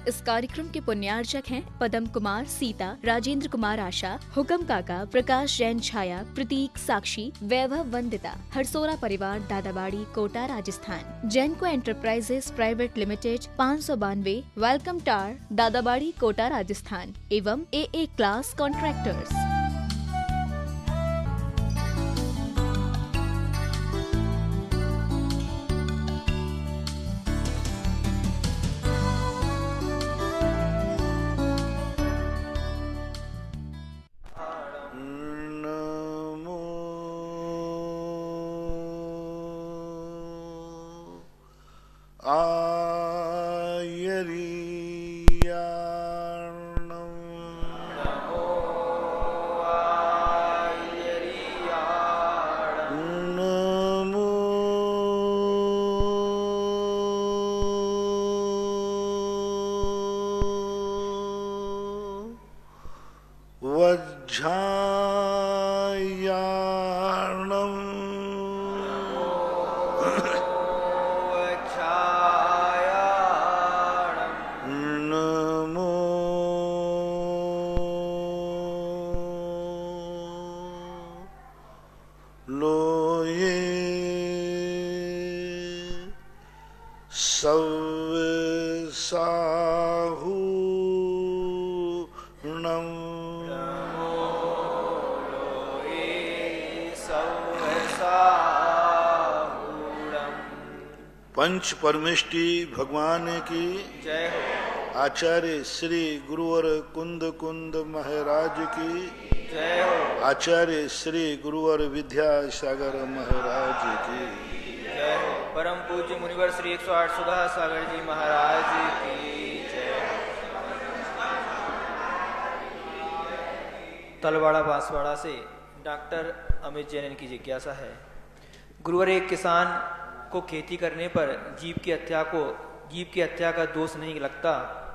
इस कार्यक्रम के पुण्यार्चक हैं पदम कुमार, सीता, राजेंद्र कुमार, आशा, हुकम काका, प्रकाश जैन, छाया, प्रतीक, साक्षी, वैभव, वंदिता, हरसोरा परिवार, Dadabari, Kota, Rajasthan. Jainco enterprises private limited, 592, welcome tower, Dadabari, Kota, Rajasthan एवं AA क्लास कॉन्ट्रैक्टर्स। पंच परमेष्टि भगवान की जय हो। आचार्य श्री गुरुवर कुंद कुंद महाराज की जय हो। आचार्य श्री गुरुवर विद्यासागर महाराज की जय हो। परम पूज्य मुनिवर श्री 108 सुधा सागर जी महाराज की जय हो। तलवाड़ा बांसवाड़ा से डॉक्टर अमित जैन की जिज्ञासा है, गुरुवर एक किसान को खेती करने पर जीव की हत्या का दोष नहीं लगता,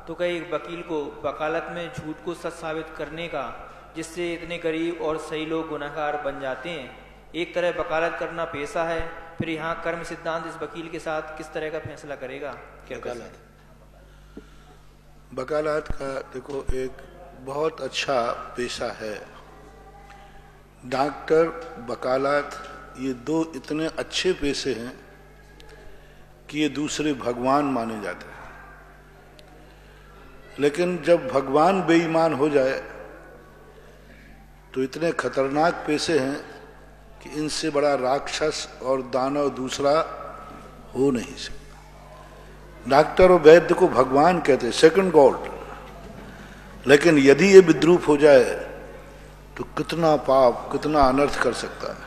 तो क्या एक वकील को वकालत में झूठ को सच साबित करने का, जिससे इतने गरीब और सही लोग गुनहगार बन जाते हैं? एक तरह वकालत करना पेशा है, फिर यहाँ कर्म सिद्धांत इस वकील के साथ किस तरह का फैसला करेगा? क्या वकालत का देखो एक बहुत अच्छा पेशा है। डॉक्टर, वकालत, ये दो इतने अच्छे पेशे हैं कि ये दूसरे भगवान माने जाते हैं। लेकिन जब भगवान बेईमान हो जाए तो इतने खतरनाक पेशे हैं कि इनसे बड़ा राक्षस और दानव दूसरा हो नहीं सकता। डॉक्टर और वैद्य को भगवान कहते हैं, सेकंड गॉड। लेकिन यदि ये विद्रूप हो जाए तो कितना पाप, कितना अनर्थ कर सकता है।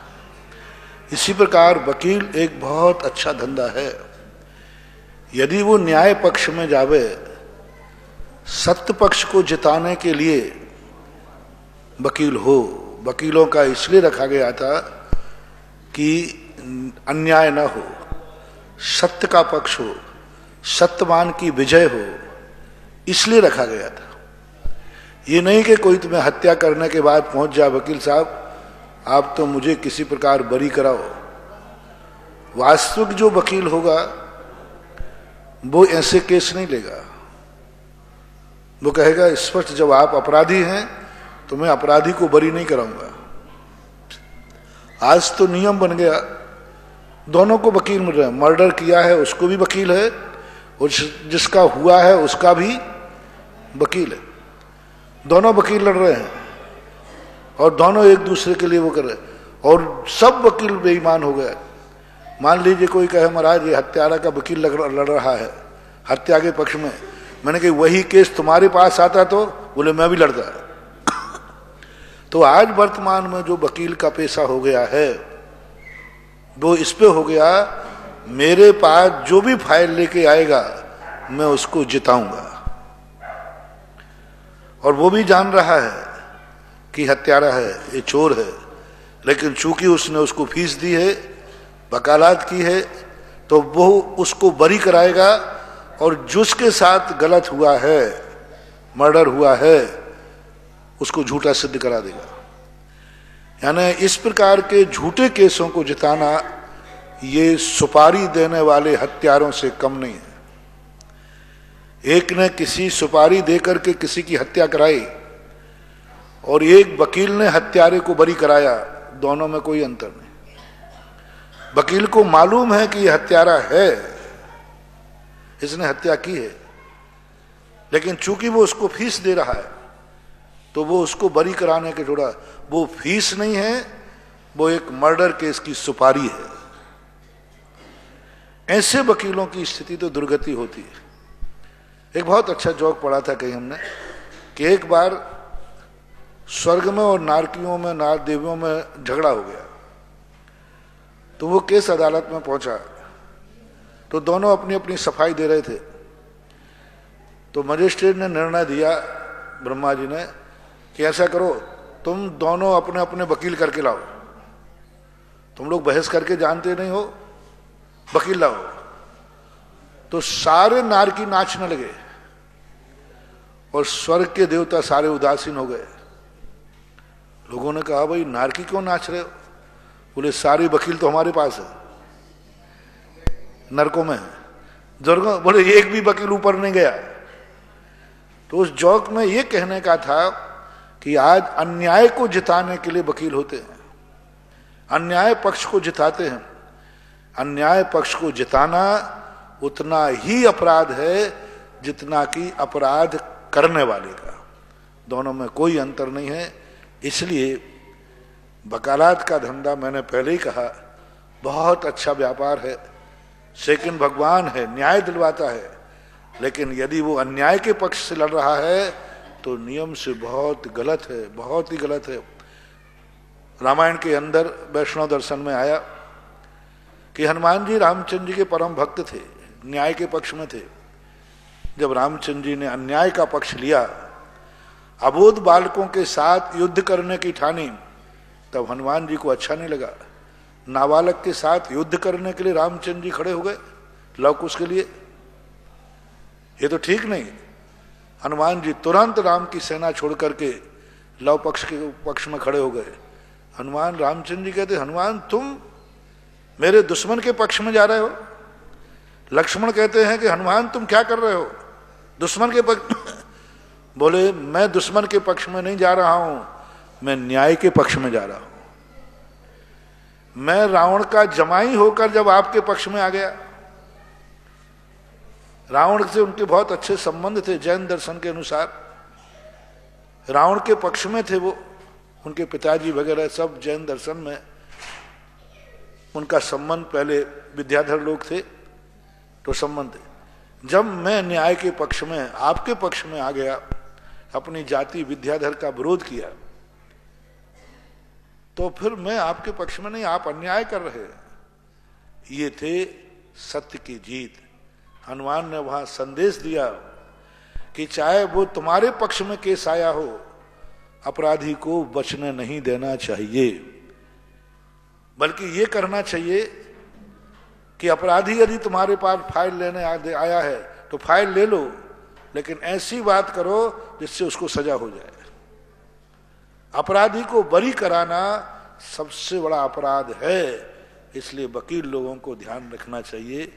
इसी प्रकार वकील एक बहुत अच्छा धंधा है। यदि वो न्याय पक्ष में जावे, सत्य पक्ष को जिताने के लिए वकील हो। वकीलों का इसलिए रखा गया था कि अन्याय न हो, सत्य का पक्ष हो, सत्यवान की विजय हो, इसलिए रखा गया था। ये नहीं कि कोई तुम्हें हत्या करने के बाद पहुंच जाए, वकील साहब आप तो मुझे किसी प्रकार बरी कराओ। वास्तविक जो वकील होगा वो ऐसे केस नहीं लेगा। वो कहेगा स्पष्ट, जब आप अपराधी हैं तो मैं अपराधी को बरी नहीं कराऊंगा। आज तो नियम बन गया, दोनों को वकील मिल रहे हैं। मर्डर किया है उसको भी वकील है, और जिसका हुआ है उसका भी वकील है। दोनों वकील लड़ रहे हैं और दोनों एक दूसरे के लिए वो कर रहे हैं, और सब वकील बेईमान हो गए। मान लीजिए कोई कहे महाराज ये हत्यारा का वकील लड़ रहा है हत्या के पक्ष में, मैंने कहा वही केस तुम्हारे पास आता तो बोले मैं भी लड़ता। तो आज वर्तमान में जो वकील का पेशा हो गया है वो इस पे हो गया, मेरे पास जो भी फाइल लेके आएगा मैं उसको जिताऊंगा। और वो भी जान रहा है कि हत्यारा है, ये चोर है, लेकिन चूंकि उसने उसको फीस दी है, वकालत की है, तो वो उसको बरी कराएगा, और जिसके साथ गलत हुआ है, मर्डर हुआ है, उसको झूठा सिद्ध करा देगा। यानी इस प्रकार के झूठे केसों को जिताना ये सुपारी देने वाले हत्यारों से कम नहीं है। एक ने किसी सुपारी देकर के किसी की हत्या कराई और एक वकील ने हत्यारे को बरी कराया, दोनों में कोई अंतर नहीं। वकील को मालूम है कि यह हत्यारा है, इसने हत्या की है, लेकिन चूंकि वो उसको फीस दे रहा है तो वो उसको बरी कराने के थोड़ा, वो फीस नहीं है, वो एक मर्डर केस की सुपारी है। ऐसे वकीलों की स्थिति तो दुर्गति होती है। एक बहुत अच्छा जोक पढ़ा था कहीं हमने कि एक बार स्वर्ग में और नारकियों में, नार देवियों में झगड़ा हो गया, तो वो केस अदालत में पहुंचा, तो दोनों अपनी अपनी सफाई दे रहे थे। तो मजिस्ट्रेट ने निर्णय दिया, ब्रह्मा जी ने, कि ऐसा करो, तुम दोनों अपने अपने वकील करके लाओ, तुम लोग बहस करके जानते नहीं हो, वकील लाओ। तो सारे नारकी नाचने लगे और स्वर्ग के देवता सारे उदासीन हो गए। लोगों ने कहा, भाई नारकी क्यों नाच रहे हो? बोले, सारे वकील तो हमारे पास है, नरकों में है। दुर्गा बोले, एक भी वकील ऊपर नहीं गया। तो उस जोक में यह कहने का था कि आज अन्याय को जिताने के लिए वकील होते हैं, अन्याय पक्ष को जिताते हैं। अन्याय पक्ष को जिताना उतना ही अपराध है जितना कि अपराध करने वाले का, दोनों में कोई अंतर नहीं है। इसलिए वकालत का धंधा, मैंने पहले ही कहा, बहुत अच्छा व्यापार है। सेकंड भगवान है, न्याय दिलवाता है, लेकिन यदि वो अन्याय के पक्ष से लड़ रहा है तो नियम से बहुत गलत है, बहुत ही गलत है। रामायण के अंदर वैष्णव दर्शन में आया कि हनुमान जी रामचंद्र जी के परम भक्त थे, न्याय के पक्ष में थे। जब रामचंद्र जी ने अन्याय का पक्ष लिया, अबोध बालकों के साथ युद्ध करने की ठानी, तब हनुमान जी को अच्छा नहीं लगा। नाबालक के साथ युद्ध करने के लिए रामचंद्र जी खड़े हो गए लव कुश के लिए, ये तो ठीक नहीं। हनुमान जी तुरंत राम की सेना छोड़ करके लव पक्ष के पक्ष में खड़े हो गए। हनुमान, रामचंद्र जी कहते, हनुमान तुम मेरे दुश्मन के पक्ष में जा रहे हो। लक्ष्मण कहते हैं कि हनुमान तुम क्या कर रहे हो, दुश्मन के पक्ष। बोले, मैं दुश्मन के पक्ष में नहीं जा रहा हूं, मैं न्याय के पक्ष में जा रहा हूं। मैं रावण का जमाई होकर जब आपके पक्ष में आ गया, रावण से उनके बहुत अच्छे संबंध थे, जैन दर्शन के अनुसार रावण के पक्ष में थे वो, उनके पिताजी वगैरह सब जैन दर्शन में उनका संबंध, पहले विद्याधर लोग थे तो संबंध थे। जब मैं न्याय के पक्ष में, आपके पक्ष में आ गया, अपनी जाति विद्याधर का विरोध किया, तो फिर मैं आपके पक्ष में नहीं, आप अन्याय कर रहे हैं। ये थे सत्य की जीत। हनुमान ने वहां संदेश दिया कि चाहे वो तुम्हारे पक्ष में केस आया हो, अपराधी को बचने नहीं देना चाहिए, बल्कि ये करना चाहिए कि अपराधी यदि तुम्हारे पास फाइल लेने आया है तो फाइल ले लो, लेकिन ऐसी बात करो जिससे उसको सजा हो जाए। अपराधी को बरी कराना सबसे बड़ा अपराध है, इसलिए वकील लोगों को ध्यान रखना चाहिए,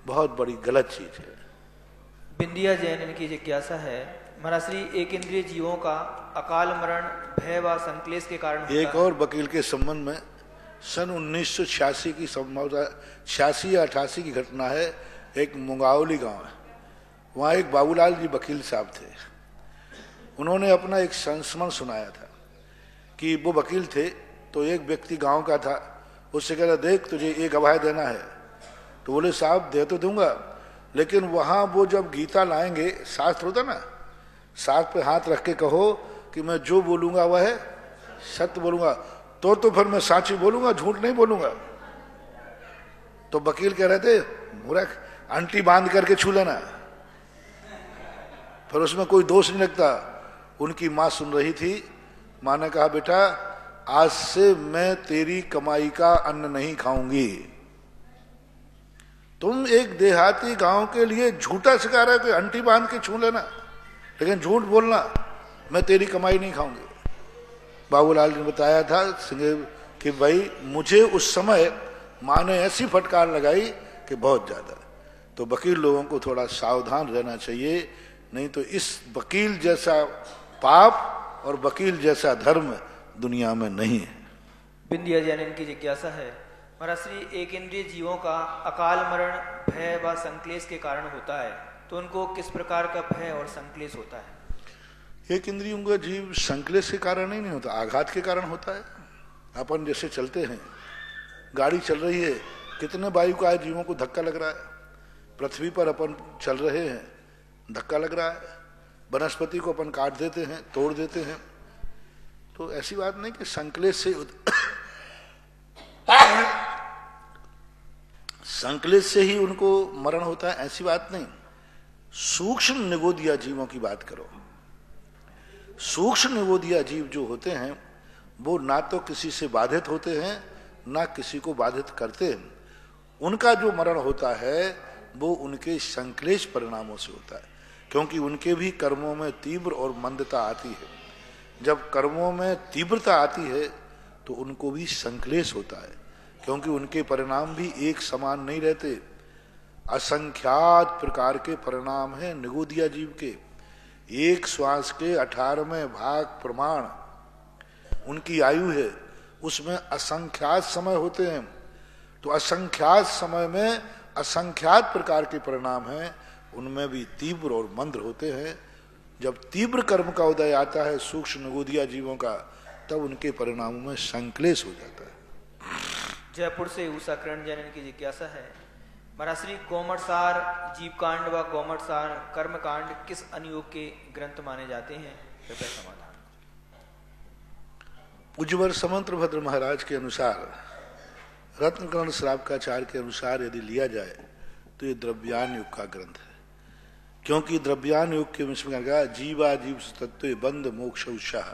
बहुत बड़ी गलत चीज है। बिंदिया जैन इनकी जिज्ञासा है, महाराज श्री, एक इंद्रिय जीवों का अकाल मरण भय व संक्लेश के कारण होता एक और वकील के संबंध में सन 1986 की संभवतः 86 या 88 की घटना है। एक मुंगावली गांव है, वहाँ एक बाबूलाल जी वकील साहब थे। उन्होंने अपना एक संस्मरण सुनाया था कि वो वकील थे, तो एक व्यक्ति गांव का था, उससे कह रहा, देख तुझे एक गवाह देना है। तो बोले, साहब दे तो दूंगा, लेकिन वहाँ वो जब गीता लाएंगे, शास्त्र होता ना, शास्त्र पे हाथ रख के कहो कि मैं जो बोलूंगा वह है सत्य बोलूंगा, तो फिर मैं साची बोलूंगा, झूठ नहीं बोलूंगा। तो वकील कह रहे थे, मूर्ख, अंटी बांध करके छू लेना, फिर उसमें कोई दोष नहीं लगता। उनकी माँ सुन रही थी, माँ ने कहा, बेटा आज से मैं तेरी कमाई का अन्न नहीं खाऊंगी। तुम एक देहाती गांव के लिए झूठा सिखा रहे हो कि अंटी बांध के छू लेना, लेकिन झूठ बोलना, मैं तेरी कमाई नहीं खाऊंगी। बाबूलाल ने बताया था कि भाई मुझे उस समय माँ ने ऐसी फटकार लगाई कि बहुत ज्यादा। तो वकील लोगों को थोड़ा सावधान रहना चाहिए नहीं तो इस वकील जैसा पाप और वकील जैसा धर्म दुनिया में नहीं है। बिंदिया जैन की जिज्ञासा है, महाराज श्री, एक इंद्रिय जीवों का अकाल मरण भय व संक्लेश के कारण होता है, तो उनको किस प्रकार का भय और संक्लेश होता है? एक इंद्रियों का जीव संक्लेश के कारण ही नहीं होता, आघात के कारण होता है। अपन जैसे चलते हैं, गाड़ी चल रही है, कितने वायु का जीवों को धक्का लग रहा है। पृथ्वी पर अपन चल रहे हैं, धक्का लग रहा है। वनस्पति को अपन काट देते हैं, तोड़ देते हैं। तो ऐसी बात नहीं कि संक्लेश से संक्लेश से ही उनको मरण होता है, ऐसी बात नहीं। सूक्ष्म निगोदिया जीवों की बात करो। सूक्ष्म निगोदिया जीव जो होते हैं वो ना तो किसी से बाधित होते हैं, ना किसी को बाधित करते हैं। उनका जो मरण होता है वो उनके संक्लेश परिणामों से होता है, क्योंकि उनके भी कर्मों में तीव्र और मंदता आती है। जब कर्मों में तीव्रता आती है तो उनको भी संक्लेश होता है, क्योंकि उनके परिणाम भी एक समान नहीं रहते। असंख्यात प्रकार के परिणाम हैं निगोदिया जीव के। एक श्वास के 18वें भाग प्रमाण उनकी आयु है, उसमें असंख्यात समय होते हैं। तो असंख्यात समय में असंख्यात प्रकार के परिणाम हैं, उनमें भी तीव्र और मंद होते हैं। जब तीव्र कर्म का उदय आता है सूक्ष्म निगोदिया जीवों का, तब उनके परिणामों में संक्लेश हो जाता है। जयपुर से उषा किरण जैन की जिज्ञासा है, महाराज श्री, गोमटसार जीवकांड व गोमटसार कर्मकांड किस अनुयोग के ग्रंथ माने जाते हैं? कृपया समाधान। उज्ज्वल समंत्रभद्र महाराज के अनुसार, रत्नकर्ण श्रावकाचार्य के अनुसार यदि लिया जाए तो ये द्रव्यान युग का ग्रंथ है। क्योंकि द्रव्यान युग के विषय का जीवा जीव तत्व बंध मोक्ष उत्साह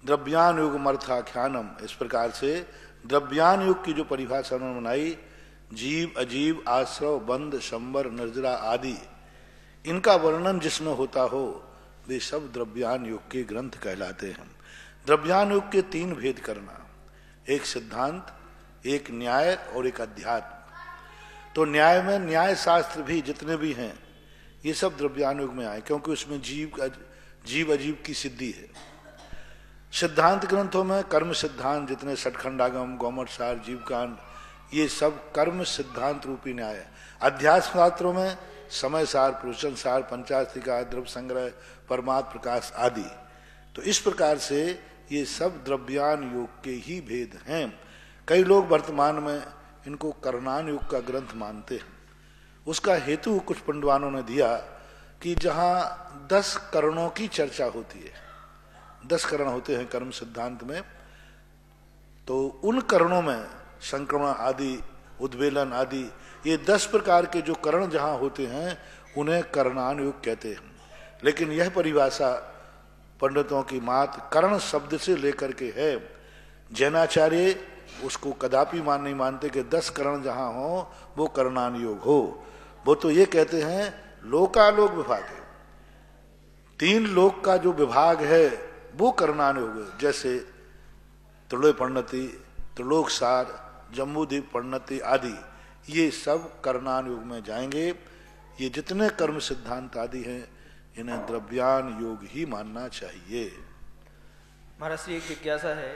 द्रव्यान युग मर्थाख्यानम, इस प्रकार से द्रव्यान युग की जो परिभाषा उन्होंने बनाई, जीव अजीव आश्रव बंध शंबर निर्जरा आदि, इनका वर्णन जिसमें होता हो वे सब द्रव्यान युग के ग्रंथ कहलाते हैं। द्रव्यान युग के 3 भेद करना, एक सिद्धांत, एक न्याय और एक अध्यात्म। तो न्याय में न्याय शास्त्र भी जितने भी हैं ये सब द्रव्यान युग में आए, क्योंकि उसमें जीव अजीव की सिद्धि है। सिद्धांत ग्रंथों में कर्म सिद्धांत जितने षटखंडागम, गोमटसार, जीवकांड, ये सब कर्म सिद्धांत रूपी न्याय है। अध्यात्म शास्त्रों में समय सार, पुरुषन सार, पंचास्तिका, द्रव्य संग्रह, परमात्म प्रकाश आदि। तो इस प्रकार से ये सब द्रव्यान योग के ही भेद हैं। कई लोग वर्तमान में इनको कर्णान युग का ग्रंथ मानते हैं। उसका हेतु कुछ पंडवानों ने दिया कि जहां 10 करणों की चर्चा होती है, 10 करण होते हैं कर्म सिद्धांत में, तो उन करणों में संक्रमण आदि, उद्वेलन आदि, ये 10 प्रकार के जो करण जहां होते हैं उन्हें कर्णान युग कहते हैं। लेकिन यह परिभाषा पंडितों की मात कर्ण शब्द से लेकर के है। जैनाचार्य उसको कदापि नहीं मानते कि 10 करण जहां हो वो कर्णान योग हो। वो तो ये कहते हैं लोकालोक विभाग है, 3 लोक का जो विभाग है वो कर्णान योग है। जैसे त्रिलोक परिणति, त्रिलोक सार, जम्बूद्वीप परिणति आदि, ये सब कर्णान युग में जाएंगे। ये जितने कर्म सिद्धांत आदि हैं इन्हें द्रव्यान योग ही मानना चाहिए। महाराज श्री, एक जिज्ञासा है,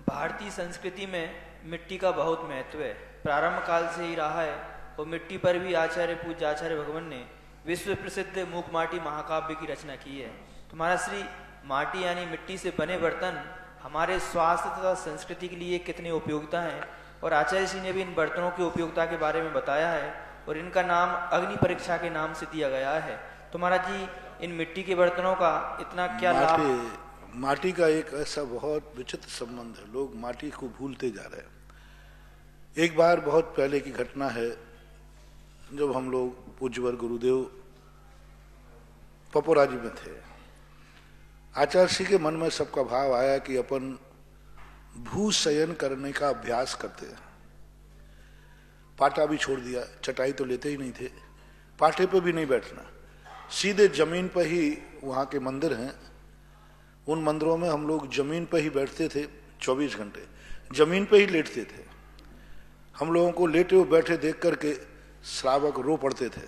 भारतीय संस्कृति में मिट्टी का बहुत महत्व है, प्रारंभ काल से ही रहा है, और मिट्टी पर भी आचार्य पूज्य आचार्य भगवान ने विश्व प्रसिद्ध मूक माटी महाकाव्य की रचना की है। तो महाराज श्री, माटी यानी मिट्टी से बने बर्तन हमारे स्वास्थ्य तथा संस्कृति के लिए कितने उपयोगिता हैं, और आचार्य जी ने भी इन बर्तनों की उपयोगिता के बारे में बताया है, और इनका नाम अग्नि परीक्षा के नाम से दिया गया है। तो महाराज जी, इन मिट्टी के बर्तनों का इतना क्या लाभ? माटी का एक ऐसा बहुत विचित्र संबंध है, लोग माटी को भूलते जा रहे हैं। एक बार बहुत पहले की घटना है, जब हम लोग पूज्यवर गुरुदेव पपोराजी में थे, आचार्य श्री के मन में सबका भाव आया कि अपन भूशयन करने का अभ्यास करते हैं। पाटा भी छोड़ दिया, चटाई तो लेते ही नहीं थे, पाटे पे भी नहीं बैठना, सीधे जमीन पर ही, वहां के मंदिर हैं, उन मंदिरों में हम लोग जमीन पर ही बैठते थे, 24 घंटे जमीन पर ही लेटते थे। हम लोगों को लेटे हुए बैठे देख करके श्रावक रो पड़ते थे।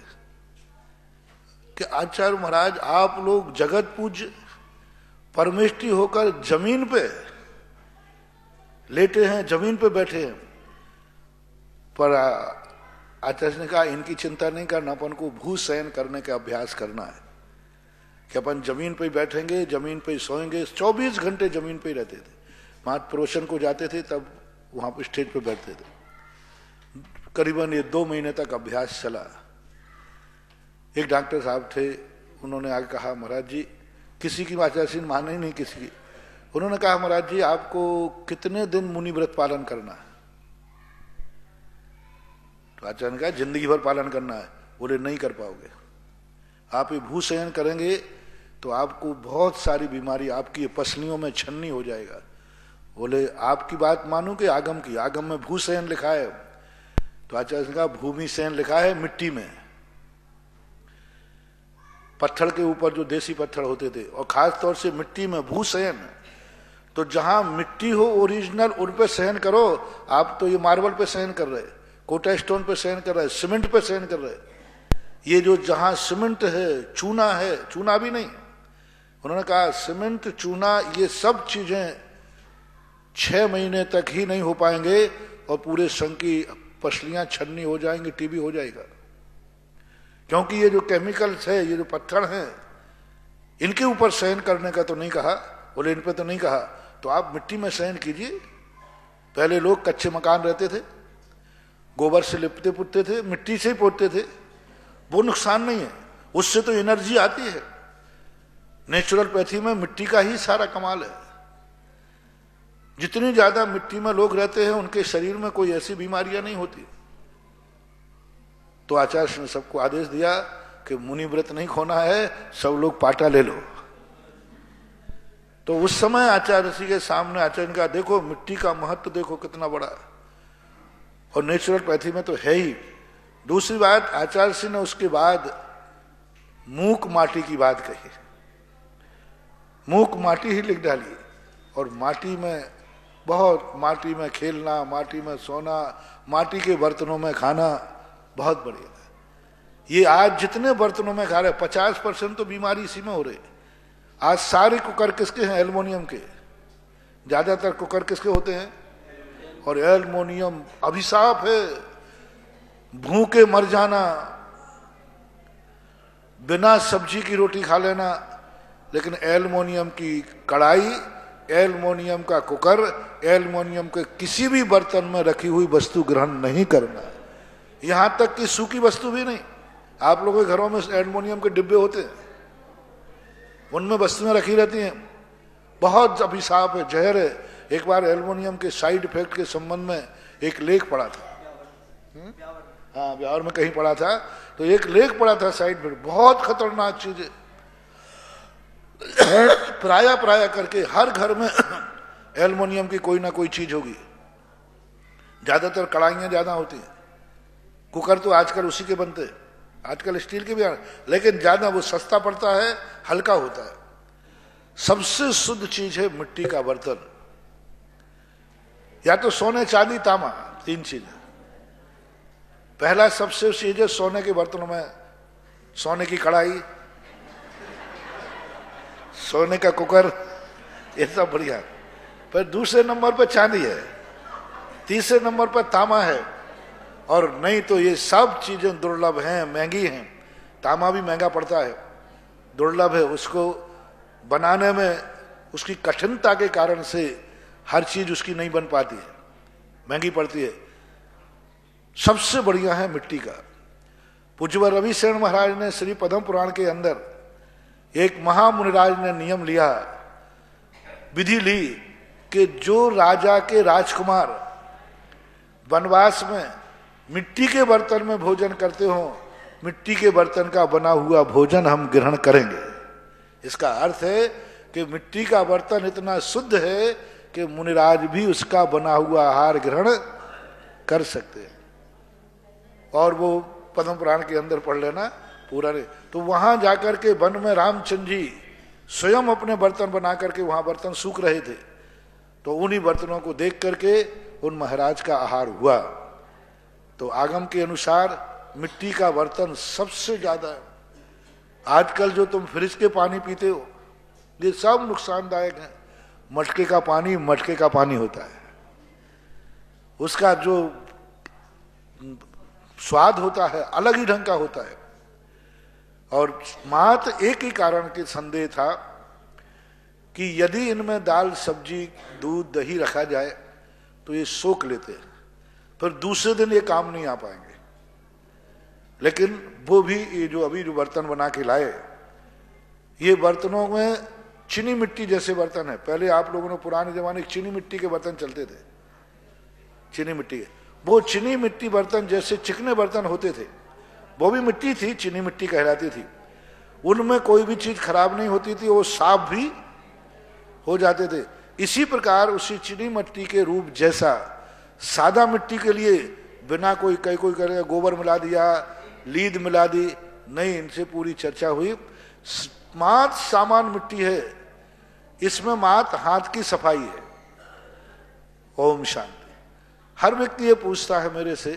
कि आचार्य महाराज आप लोग जगत पूज्य परमेष्टि होकर जमीन पे लेटे हैं, जमीन पे बैठे हैं। पर आचार्य ने कहा इनकी चिंता नहीं करना, अपन को भूशयन करने का अभ्यास करना है कि अपन जमीन पे बैठेंगे, जमीन पे सोएंगे। 24 घंटे जमीन पे ही रहते थे। मात प्रवचन को जाते थे तब वहां पे स्टेज पे बैठते थे। करीबन ये 2 महीने तक अभ्यास चला। एक डॉक्टर साहब थे, उन्होंने आगे कहा महाराज जी, किसी की आचार्य माने ही नहीं किसी की। उन्होंने कहा महाराज जी आपको कितने दिन मुनि व्रत पालन करना है? तो आचार्य ने कहा जिंदगी भर पालन करना है। बोले नहीं कर पाओगे, आप ये भूशयन करेंगे तो आपको बहुत सारी बीमारी, आपकी पसलियों में छन्नी हो जाएगा। बोले आपकी बात मानूं कि आगम की? आगम में भूशयन लिखा है। तो आचार्य ने कहा भूमि शयन लिखा है मिट्टी में, पत्थर के ऊपर जो देसी पत्थर होते थे, और खास तौर से मिट्टी में भूशयन। तो जहां मिट्टी हो ओरिजिनल उन पे शयन करो। आप तो ये मार्बल पे शयन कर रहे, कोटा स्टोन पे शयन कर रहे, सीमेंट पे शयन कर रहे। ये जो जहां सीमेंट है, चूना है, चूना भी नहीं, उन्होंने कहा सीमेंट, चूना, ये सब चीजें 6 महीने तक ही नहीं हो पाएंगे और पूरे संघ की पसलियां छन्नी हो जाएंगी, टीबी हो जाएगा। क्योंकि ये जो केमिकल्स है, ये जो पत्थर हैं, इनके ऊपर शयन करने का तो नहीं कहा। बोले इन पे तो नहीं कहा, तो आप मिट्टी में शयन कीजिए। पहले लोग कच्चे मकान रहते थे, गोबर से लिपते पुतते थे, मिट्टी से ही पोतते थे, वो नुकसान नहीं है, उससे तो एनर्जी आती है। नेचुरोपैथी में मिट्टी का ही सारा कमाल है। जितनी ज्यादा मिट्टी में लोग रहते हैं उनके शरीर में कोई ऐसी बीमारियां नहीं होती। तो आचार्य ने सबको आदेश दिया कि मुनि व्रत नहीं खोना है, सब लोग पाटा ले लो। तो उस समय आचार्य ऋषि के सामने आचार्य ने कहा देखो मिट्टी का महत्व देखो कितना बड़ा है, और नेचुरोपैथी में तो है ही। दूसरी बात, आचार्य ऋषि ने उसके बाद मूक माटी की बात कही। मूक माटी ही लिख डाली, और माटी में बहुत, माटी में खेलना, माटी में सोना, माटी के बर्तनों में खाना बहुत बढ़िया है। ये आज जितने बर्तनों में खा रहे 50% तो बीमारी इसी में हो रही। आज सारे कुकर किसके हैं? एल्युमिनियम के। ज्यादातर कुकर किसके होते हैं? और एल्युमिनियम अभिशाप है, भूखे मर जाना, बिना सब्जी की रोटी खा लेना। लेकिन एल्युमिनियम की कढ़ाई, एल्युमिनियम का कुकर, एल्युमिनियम के किसी भी बर्तन में रखी हुई वस्तु ग्रहण नहीं करना, यहां तक कि सूखी वस्तु भी नहीं। आप लोगों के घरों में एल्युमिनियम के डिब्बे होते हैं, उनमें वस्तुएं रखी रहती हैं, बहुत अभिशाप है, जहर है। एक बार एल्युमिनियम के साइड इफेक्ट के संबंध में एक लेख पढ़ा था, हाँ ब्यावर में कहीं पढ़ा था, तो एक लेख पढ़ा था साइड इफेक्ट, बहुत खतरनाक चीज है। प्राय करके हर घर में एल्युमिनियम की कोई ना कोई चीज होगी। ज्यादातर कढ़ाइयां ज्यादा होती हैं, कुकर तो आजकल उसी के बनते हैं, आजकल स्टील के भी आ, लेकिन ज्यादा वो सस्ता पड़ता है, हल्का होता है। सबसे शुद्ध चीज है मिट्टी का बर्तन, या तो सोने, चांदी, तांबा, 3 चीज। पहला सबसे चीज है सोने के बर्तनों में सोने की कढ़ाई, सोने का कुकर, ये सब बढ़िया। पर दूसरे नंबर पर चांदी है, तीसरे नंबर पर तांबा है, और नहीं तो ये सब चीजें दुर्लभ हैं, महंगी हैं। तांबा भी महंगा पड़ता है, दुर्लभ है, उसको बनाने में उसकी कठिनता के कारण से हर चीज उसकी नहीं बन पाती है, महंगी पड़ती है। सबसे बढ़िया है मिट्टी का। पूज्य रविशरण महाराज ने श्री पद्म पुराण के अंदर एक महामुनिराज ने नियम लिया, विधि ली कि जो राजा के राजकुमार वनवास में मिट्टी के बर्तन में भोजन करते हो, मिट्टी के बर्तन का बना हुआ भोजन हम ग्रहण करेंगे। इसका अर्थ है कि मिट्टी का बर्तन इतना शुद्ध है कि मुनिराज भी उसका बना हुआ आहार ग्रहण कर सकते हैं। और वो पद्म पुराण के अंदर पढ़ लेना पूरा नहीं। तो वहां जाकर के वन में रामचंद्र जी स्वयं अपने बर्तन बना करके, वहां बर्तन सूख रहे थे, तो उन्हीं बर्तनों को देख करके उन महाराज का आहार हुआ। तो आगम के अनुसार मिट्टी का बर्तन सबसे ज्यादा आजकल जो तुम फ्रिज के पानी पीते हो ये सब नुकसानदायक है। मटके का पानी मटके का पानी होता है, उसका जो स्वाद होता है अलग ही ढंग का होता है। और मात्र एक ही कारण के संदेह था कि यदि इनमें दाल सब्जी दूध दही रखा जाए तो ये सोख लेते हैं, फिर दूसरे दिन ये काम नहीं आ पाएंगे। लेकिन वो भी ये जो अभी जो बर्तन बना के लाए, ये बर्तनों में चीनी मिट्टी जैसे बर्तन है। पहले आप लोगों ने पुराने जमाने में चीनी मिट्टी के बर्तन चलते थे, चीनी मिट्टी के, वो चीनी मिट्टी बर्तन जैसे चिकने बर्तन होते थे, वो भी मिट्टी थी, चीनी मिट्टी कहलाती थी। उनमें कोई भी चीज खराब नहीं होती थी, वो साफ भी हो जाते थे। इसी प्रकार उसी चीनी मिट्टी के रूप जैसा सादा मिट्टी के लिए बिना कोई करेगा गोबर मिला दिया, लीद मिला दी, नहीं, इनसे पूरी चर्चा हुई। मात्र सामान मिट्टी है, इसमें मात्र हाथ की सफाई है। ओम शांति। हर व्यक्ति ये पूछता है मेरे से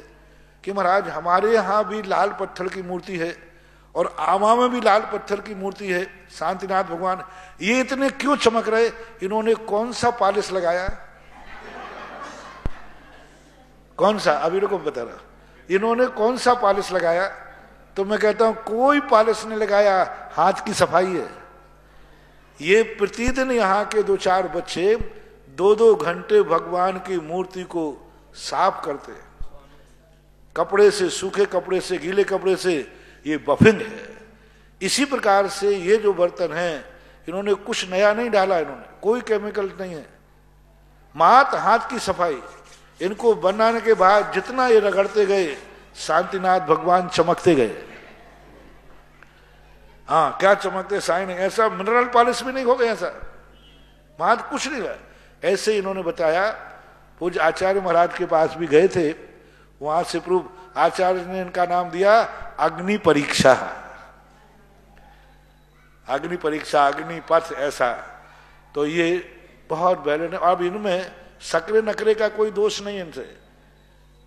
कि महाराज हमारे यहाँ भी लाल पत्थर की मूर्ति है और आमा में भी लाल पत्थर की मूर्ति है, शांतिनाथ भगवान, ये इतने क्यों चमक रहे? इन्होंने कौन सा पॉलिश लगाया? कौन सा? अभी रुको बता रहा, इन्होंने कौन सा पॉलिश लगाया? तो मैं कहता हूं कोई पॉलिश नहीं लगाया, हाथ की सफाई है। ये प्रतिदिन यहाँ के 2-4 बच्चे 2-2 घंटे भगवान की मूर्ति को साफ करते हैं, कपड़े से, सूखे कपड़े से, गीले कपड़े से। ये बफिंग है। इसी प्रकार से ये जो बर्तन हैं, इन्होंने कुछ नया नहीं डाला, इन्होंने कोई केमिकल नहीं है, मात्र हाथ की सफाई। इनको बनाने के बाद जितना ये रगड़ते गए, शांतिनाथ भगवान चमकते गए। हाँ, क्या चमकते साइन, ऐसा मिनरल पॉलिश भी नहीं हो गया, ऐसा मात्र कुछ नहीं है। ऐसे इन्होंने बताया। पूज्य आचार्य महाराज के पास भी गए थे, वहां से प्रूव, आचार्य ने इनका नाम दिया अग्नि परीक्षा, अग्नि परीक्षा, अग्निपथ, ऐसा। तो ये बहुत पहले ने, अब इनमें सकरे नकरे का कोई दोष नहीं इनसे।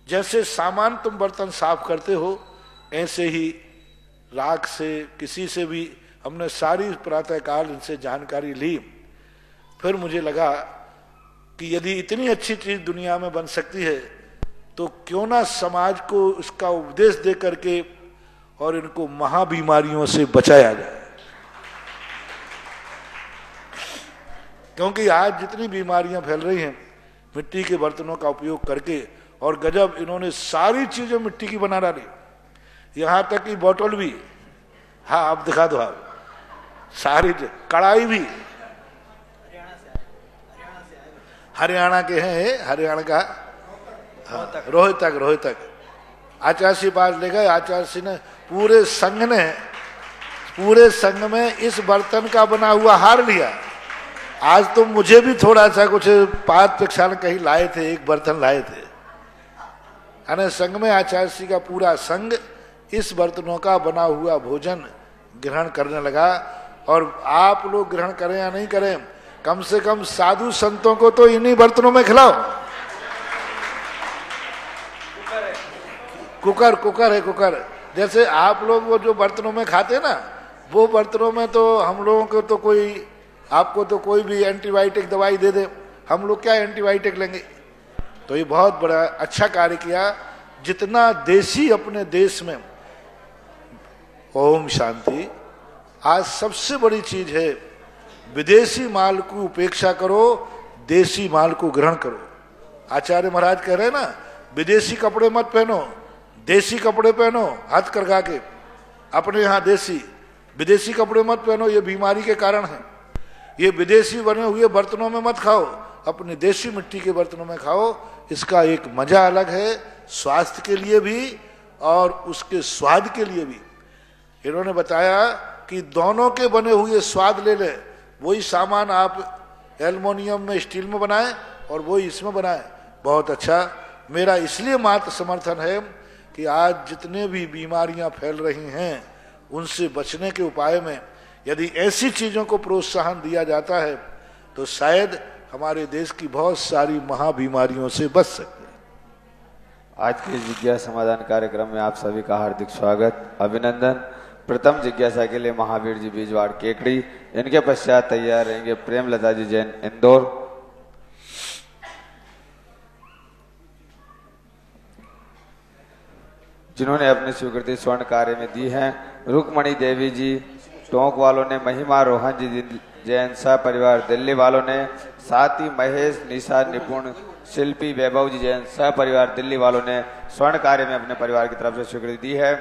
जैसे सामान तुम बर्तन साफ करते हो, ऐसे ही राख से, किसी से भी हमने सारी प्रातःकाल इनसे जानकारी ली। फिर मुझे लगा कि यदि इतनी अच्छी चीज दुनिया में बन सकती है तो क्यों ना समाज को इसका उपदेश दे करके और इनको महाबीमारियों से बचाया जाए। क्योंकि आज जितनी बीमारियां फैल रही हैं मिट्टी के बर्तनों का उपयोग करके, और गजब इन्होंने सारी चीजें मिट्टी की बना डाली, यहां तक कि बोतल भी। हाँ, आप दिखा दो, आप सारी कढ़ाई भी हरियाणा के हैं, हरियाणा का, हाँ, रोहतक। आचार्य सिंह पास ले गए, आचार्य सिंह ने पूरे संघ में इस बर्तन का बना हुआ हार लिया। आज तो मुझे भी थोड़ा सा कुछ पाद प्रक्षालन कहीं लाए थे, एक बर्तन लाए थे। अने संघ में आचार्य सिंह का पूरा संघ इस बर्तनों का बना हुआ भोजन ग्रहण करने लगा। और आप लोग ग्रहण करें या नहीं करें, कम से कम साधु संतों को तो इन्हीं बर्तनों में खिलाओ। कुकर है, कुकर। जैसे आप लोग वो जो बर्तनों में खाते ना, वो बर्तनों में तो हम लोगों को तो कोई, आपको तो कोई भी एंटीबायोटिक दवाई दे दे, हम लोग क्या एंटीबायोटिक लेंगे? तो ये बहुत बड़ा अच्छा कार्य किया। जितना देसी अपने देश में, ओम शांति। आज सबसे बड़ी चीज है, विदेशी माल की उपेक्षा करो, देसी माल को ग्रहण करो। आचार्य महाराज कह रहे हैं ना, विदेशी कपड़े मत पहनो, देसी कपड़े पहनो, हाथ करगा के अपने यहाँ देसी। विदेशी कपड़े मत पहनो, ये बीमारी के कारण है। ये विदेशी बने हुए बर्तनों में मत खाओ, अपने देसी मिट्टी के बर्तनों में खाओ। इसका एक मजा अलग है, स्वास्थ्य के लिए भी और उसके स्वाद के लिए भी। इन्होंने बताया कि दोनों के बने हुए स्वाद ले ले, वही सामान आप एल्युमिनियम में, स्टील में बनाए और वही इसमें बनाए, बहुत अच्छा। मेरा इसलिए मात्र समर्थन है कि आज जितने भी बीमारियां फैल रही हैं उनसे बचने के उपाय में यदि ऐसी चीजों को प्रोत्साहन दिया जाता है तो शायद हमारे देश की बहुत सारी महाबीमारियों से बच सकते हैं। आज के जिज्ञासा समाधान कार्यक्रम में आप सभी का हार्दिक स्वागत, अभिनंदन। प्रथम जिज्ञासा के लिए महावीर जी बीजवाड़ केकड़ी, इनके पश्चात तैयार रहेंगे प्रेमलता जी जैन इंदौर। जिन्होंने अपनी स्वीकृति स्वर्ण कार्य में दी है। रुक्मणी देवी जी टोंक वालों ने, महिमा रोहन जी जैन सह परिवार दिल्ली वालों ने, साथ ही महेश निशा निपुण शिल्पी वैभव जी जैन सह परिवार दिल्ली वालों ने स्वर्ण कार्य में अपने परिवार की तरफ से स्वीकृति दी है।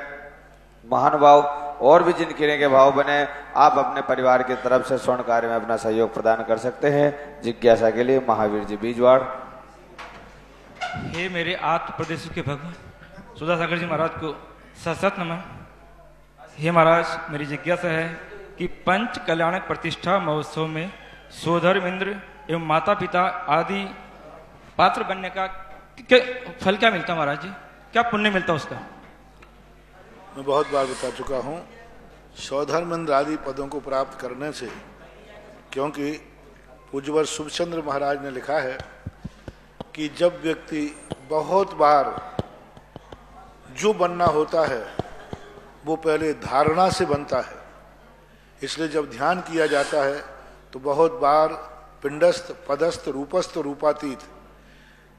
महानुभाव और भी जिन किले के भाव बने, आप अपने परिवार की तरफ से स्वर्ण कार्य में अपना सहयोग प्रदान कर सकते हैं। जिज्ञासा के लिए महावीर जी बीजवाड़। हे मेरे आत्म प्रदेश के भगवान सुधा सागर जी महाराज को सशत नमन। हे महाराज, मेरी जिज्ञासा है कि पंच कल्याण प्रतिष्ठा महोत्सव में सोधर्मेंद्र एवं माता पिता आदि पात्र बनने का फल क्या मिलता महाराज जी? क्या पुण्य मिलता उसका? मैं बहुत बार बता चुका हूँ, सौधर्मेंद्र आदि पदों को प्राप्त करने से, क्योंकि पूज्यवर शुभचंद्र महाराज ने लिखा है कि जब व्यक्ति बहुत बार जो बनना होता है वो पहले धारणा से बनता है, इसलिए जब ध्यान किया जाता है तो बहुत बार पिंडस्थ पदस्थ रूपस्थ रूपातीत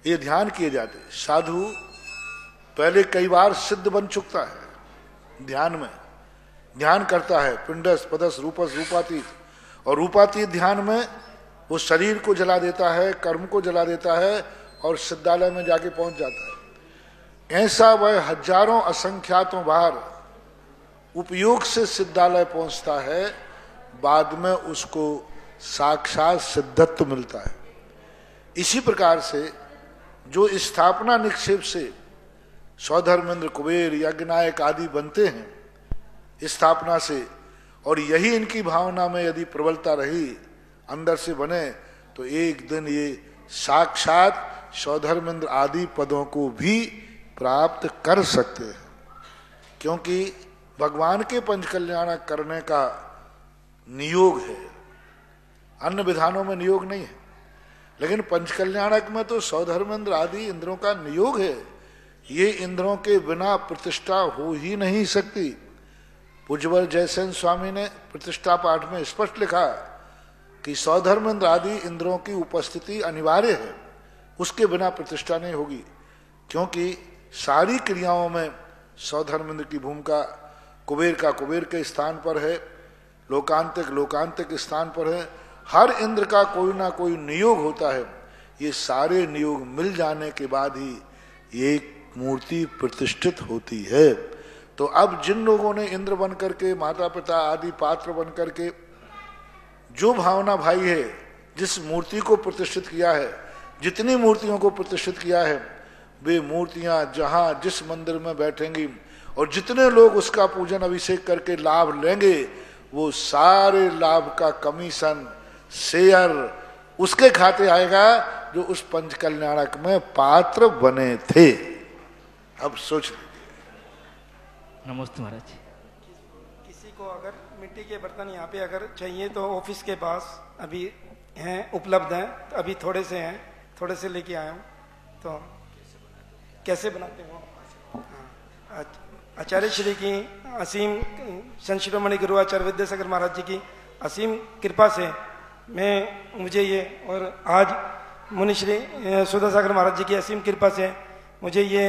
ये ध्यान किए जाते। साधु पहले कई बार सिद्ध बन चुकता है, ध्यान में ध्यान करता है पिंडस्थ पदस्थ रूपस्थ रूपातीत, और रूपातीत ध्यान में वो शरीर को जला देता है, कर्म को जला देता है और सिद्धालय में जाके पहुंच जाता है। ऐसा वह हजारों असंख्यातों बार उपयोग से सिद्धालय पहुंचता है, बाद में उसको साक्षात सिद्धत्व मिलता है। इसी प्रकार से जो स्थापना निक्षेप से सौधर्मेंद्र कुबेर यज्ञनायक आदि बनते हैं स्थापना से, और यही इनकी भावना में यदि प्रबलता रही अंदर से बने, तो एक दिन ये साक्षात सौधर्मेंद्र आदि पदों को भी प्राप्त कर सकते हैं। क्योंकि भगवान के पंचकल्याण करने का नियोग है, अन्य विधानों में नियोग नहीं है, लेकिन पंचकल्याणक में तो सौधर्मेंद्र आदि इंद्रों का नियोग है। ये इंद्रों के बिना प्रतिष्ठा हो ही नहीं सकती। पूज्यवर जयसेन स्वामी ने प्रतिष्ठा पाठ में स्पष्ट लिखा कि सौधर्मेंद्र आदि इंद्रों की उपस्थिति अनिवार्य है, उसके बिना प्रतिष्ठा नहीं होगी। क्योंकि सारी क्रियाओं में सौधर्मेंद्र की भूमिका कुबेर का कुबेर के स्थान पर है, लोकांतिक लोकांतिक स्थान पर है। हर इंद्र का कोई ना कोई नियोग होता है। ये सारे नियोग मिल जाने के बाद ही ये मूर्ति प्रतिष्ठित होती है। तो अब जिन लोगों ने इंद्र बन करके, माता पिता आदि पात्र बन करके जो भावना भाई है, जिस मूर्ति को प्रतिष्ठित किया है, जितनी मूर्तियों को प्रतिष्ठित किया है, वे मूर्तियां जहां जिस मंदिर में बैठेंगी और जितने लोग उसका पूजन अभिषेक करके लाभ लेंगे, वो सारे लाभ का कमीशन शेयर उसके खाते आएगा जो उस पंचकल्याणक में पात्र बने थे। अब सोच लीजिए। नमस्ते महाराज जी। किसी को अगर मिट्टी के बर्तन यहाँ पे अगर चाहिए तो ऑफिस के पास अभी हैं, उपलब्ध हैं, तो अभी थोड़े से हैं, थोड़े से लेके आया हूँ। तो कैसे बनाते हो? आचार्य श्री की असीम संत शिरोमणि गुरु आचार्य विद्यासागर महाराज जी की असीम कृपा से मुझे ये, और आज मुनि श्री सुधा सागर महाराज जी की असीम कृपा से मुझे ये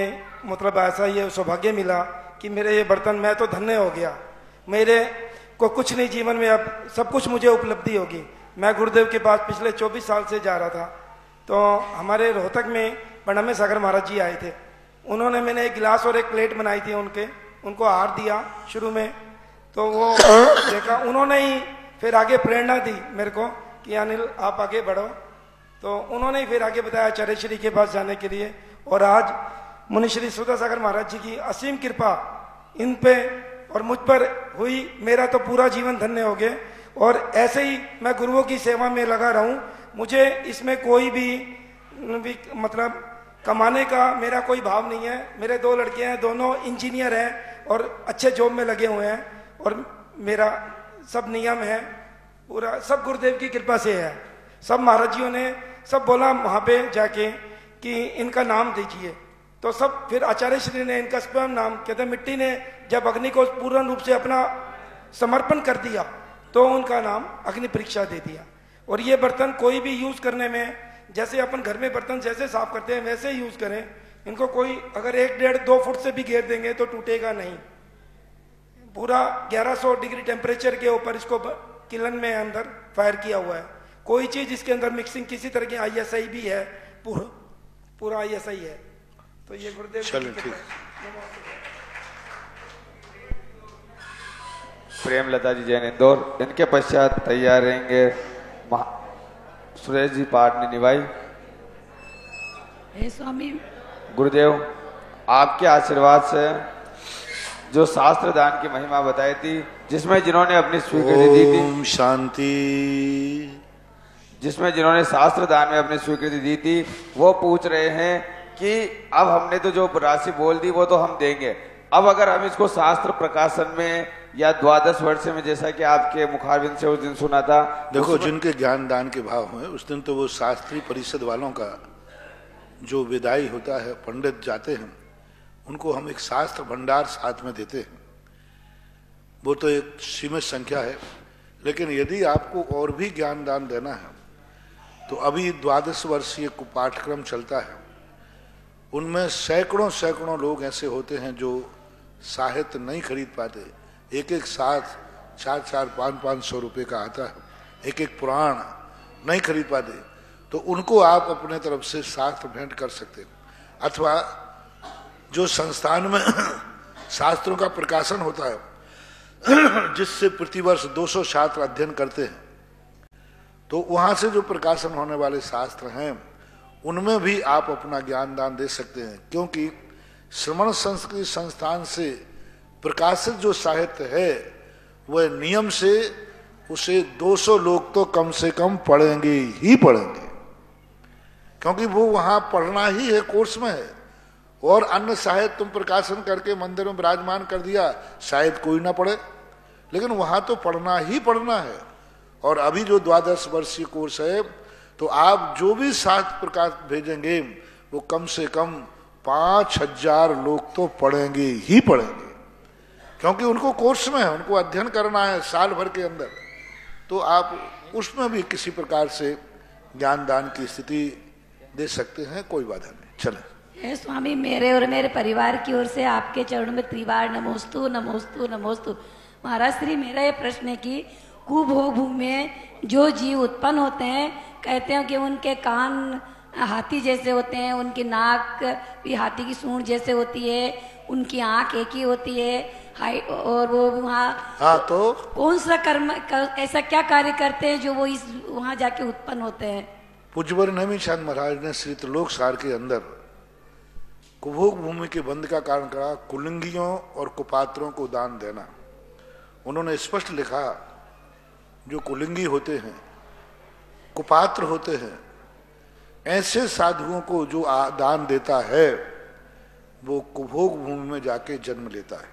मतलब ऐसा ये सौभाग्य मिला कि मेरे ये बर्तन, मैं तो धन्य हो गया। मेरे को कुछ नहीं जीवन में, अब सब कुछ मुझे उपलब्धि होगी। मैं गुरुदेव के पास पिछले 24 साल से जा रहा था, तो हमारे रोहतक में बड़मे सागर महाराज जी आए थे। उन्होंने, मैंने एक गिलास और एक प्लेट बनाई थी, उनको आहार दिया शुरू में, तो वो देखा, उन्होंने ही फिर आगे प्रेरणा दी मेरे को कि अनिल आप आगे बढ़ो। तो उन्होंने ही फिर आगे बताया आचार्य श्री के पास जाने के लिए। और आज मुनि श्री सुधा सागर महाराज जी की असीम कृपा इन पे और मुझ पर हुई, मेरा तो पूरा जीवन धन्य हो गया। और ऐसे ही मैं गुरुओं की सेवा में लगा रहूं। मुझे इसमें कोई भी मतलब कमाने का मेरा कोई भाव नहीं है। मेरे 2 लड़के हैं, दोनों इंजीनियर हैं और अच्छे जॉब में लगे हुए हैं, और मेरा सब नियम है, पूरा सब गुरुदेव की कृपा से है। सब महाराज जियों ने सब बोला वहां पे जाके कि इनका नाम दीजिए, तो सब फिर आचार्य श्री ने इनका स्वयं नाम कहते, मिट्टी ने जब अग्नि को पूर्ण रूप से अपना समर्पण कर दिया तो उनका नाम अग्नि परीक्षा दे दिया। और ये बर्तन कोई भी यूज करने में, जैसे अपन घर में बर्तन जैसे साफ करते हैं वैसे ही यूज करें। इनको कोई अगर 1-1.5-2 फुट से भी घेर देंगे तो टूटेगा नहीं। पूरा 1100 डिग्री टेम्परेचर के ऊपर इसको किलन में अंदर फायर किया हुआ है। कोई चीज इसके अंदर मिक्सिंग किसी तरह की ISI भी है, पूरा ISI है। तो ये गुरुदेव ठीक। प्रेमलता जी जैन इंदौर, इनके पश्चात तैयार रहेंगे सुरेश जी पाटनी निवाई। हे स्वामी गुरुदेव, आपके आशीर्वाद से जो शास्त्र दान की महिमा बताई थी, जिसमें जिन्होंने अपनी स्वीकृति दी थी, ओम शांति, जिसमें जिन्होंने शास्त्र दान में अपनी स्वीकृति दी थी, वो पूछ रहे हैं कि अब हमने तो जो राशि बोल दी वो तो हम देंगे, अब अगर हम इसको शास्त्र प्रकाशन में या 12 वर्ष में, जैसा कि आपके मुखारबिंद से उस दिन सुना था। देखो, जिनके ज्ञान दान के भाव हैं उस दिन तो वो शास्त्रीय परिषद वालों का जो विदाई होता है, पंडित जाते हैं, उनको हम एक शास्त्र भंडार साथ में देते हैं। वो तो एक सीमित संख्या है, लेकिन यदि आपको और भी ज्ञान दान देना है तो अभी 12 वर्षीय पाठ्यक्रम चलता है। उनमें सैकड़ों लोग ऐसे होते हैं जो साहित्य नहीं खरीद पाते। एक साथ 400-500 रुपए का आता है, एक पुराण नहीं खरीद पाते, तो उनको आप अपने तरफ से शास्त्र भेंट कर सकते हैं। अथवा जो संस्थान में शास्त्रों का प्रकाशन होता है, जिससे प्रतिवर्ष 200 छात्र अध्ययन करते हैं, तो वहां से जो प्रकाशन होने वाले शास्त्र हैं उनमें भी आप अपना ज्ञान दान दे सकते हैं। क्योंकि श्रमण संस्कृति संस्थान से प्रकाशित जो साहित्य है वह नियम से उसे 200 लोग तो कम से कम पढ़ेंगे ही पढ़ेंगे, क्योंकि वो वहां पढ़ना ही है, कोर्स में है। और अन्य साहित्य तुम प्रकाशन करके मंदिर में विराजमान कर दिया, शायद कोई ना पढ़े, लेकिन वहां तो पढ़ना ही पढ़ना है। और अभी जो 12 वर्षीय कोर्स है, तो आप जो भी शास्त्र प्रकाश भेजेंगे वो कम से कम 5000 लोग तो पढ़ेंगे ही पढ़ेंगे, क्योंकि उनको कोर्स में है, उनको अध्ययन करना है साल भर के अंदर। तो आप उसमें भी किसी प्रकार से ज्ञान दान की स्थिति दे सकते हैं, कोई बाधा नहीं। चले। हे स्वामी, मेरे और मेरे परिवार की ओर से आपके चरणों में त्रिवार नमोस्तु नमोस्तु नमोस्तु। महाराज श्री, मेरा ये प्रश्न है कि कुभोग भूमि में जो जीव उत्पन्न होते हैं, कहते हैं कि उनके कान हाथी जैसे होते हैं, उनकी नाक भी हाथी की सूंड जैसे होती है, उनकी आंख एक ही होती है, और वो वहाँ तो कौन सा कर्म ऐसा क्या कार्य करते हैं जो वो इस वहाँ जाके उत्पन्न होते हैं? पूज्यवर नमी चंद महाराज ने श्री त्रिलोक सार के अंदर कुभोग भूमि के बंद का कारण कहा कुलिंगियों और कुपात्रों को दान देना। उन्होंने स्पष्ट लिखा, जो कुलिंगी होते हैं, कुपात्र होते हैं, ऐसे साधुओं को जो दान देता है वो कुभोग भूमि में जाके जन्म लेता है।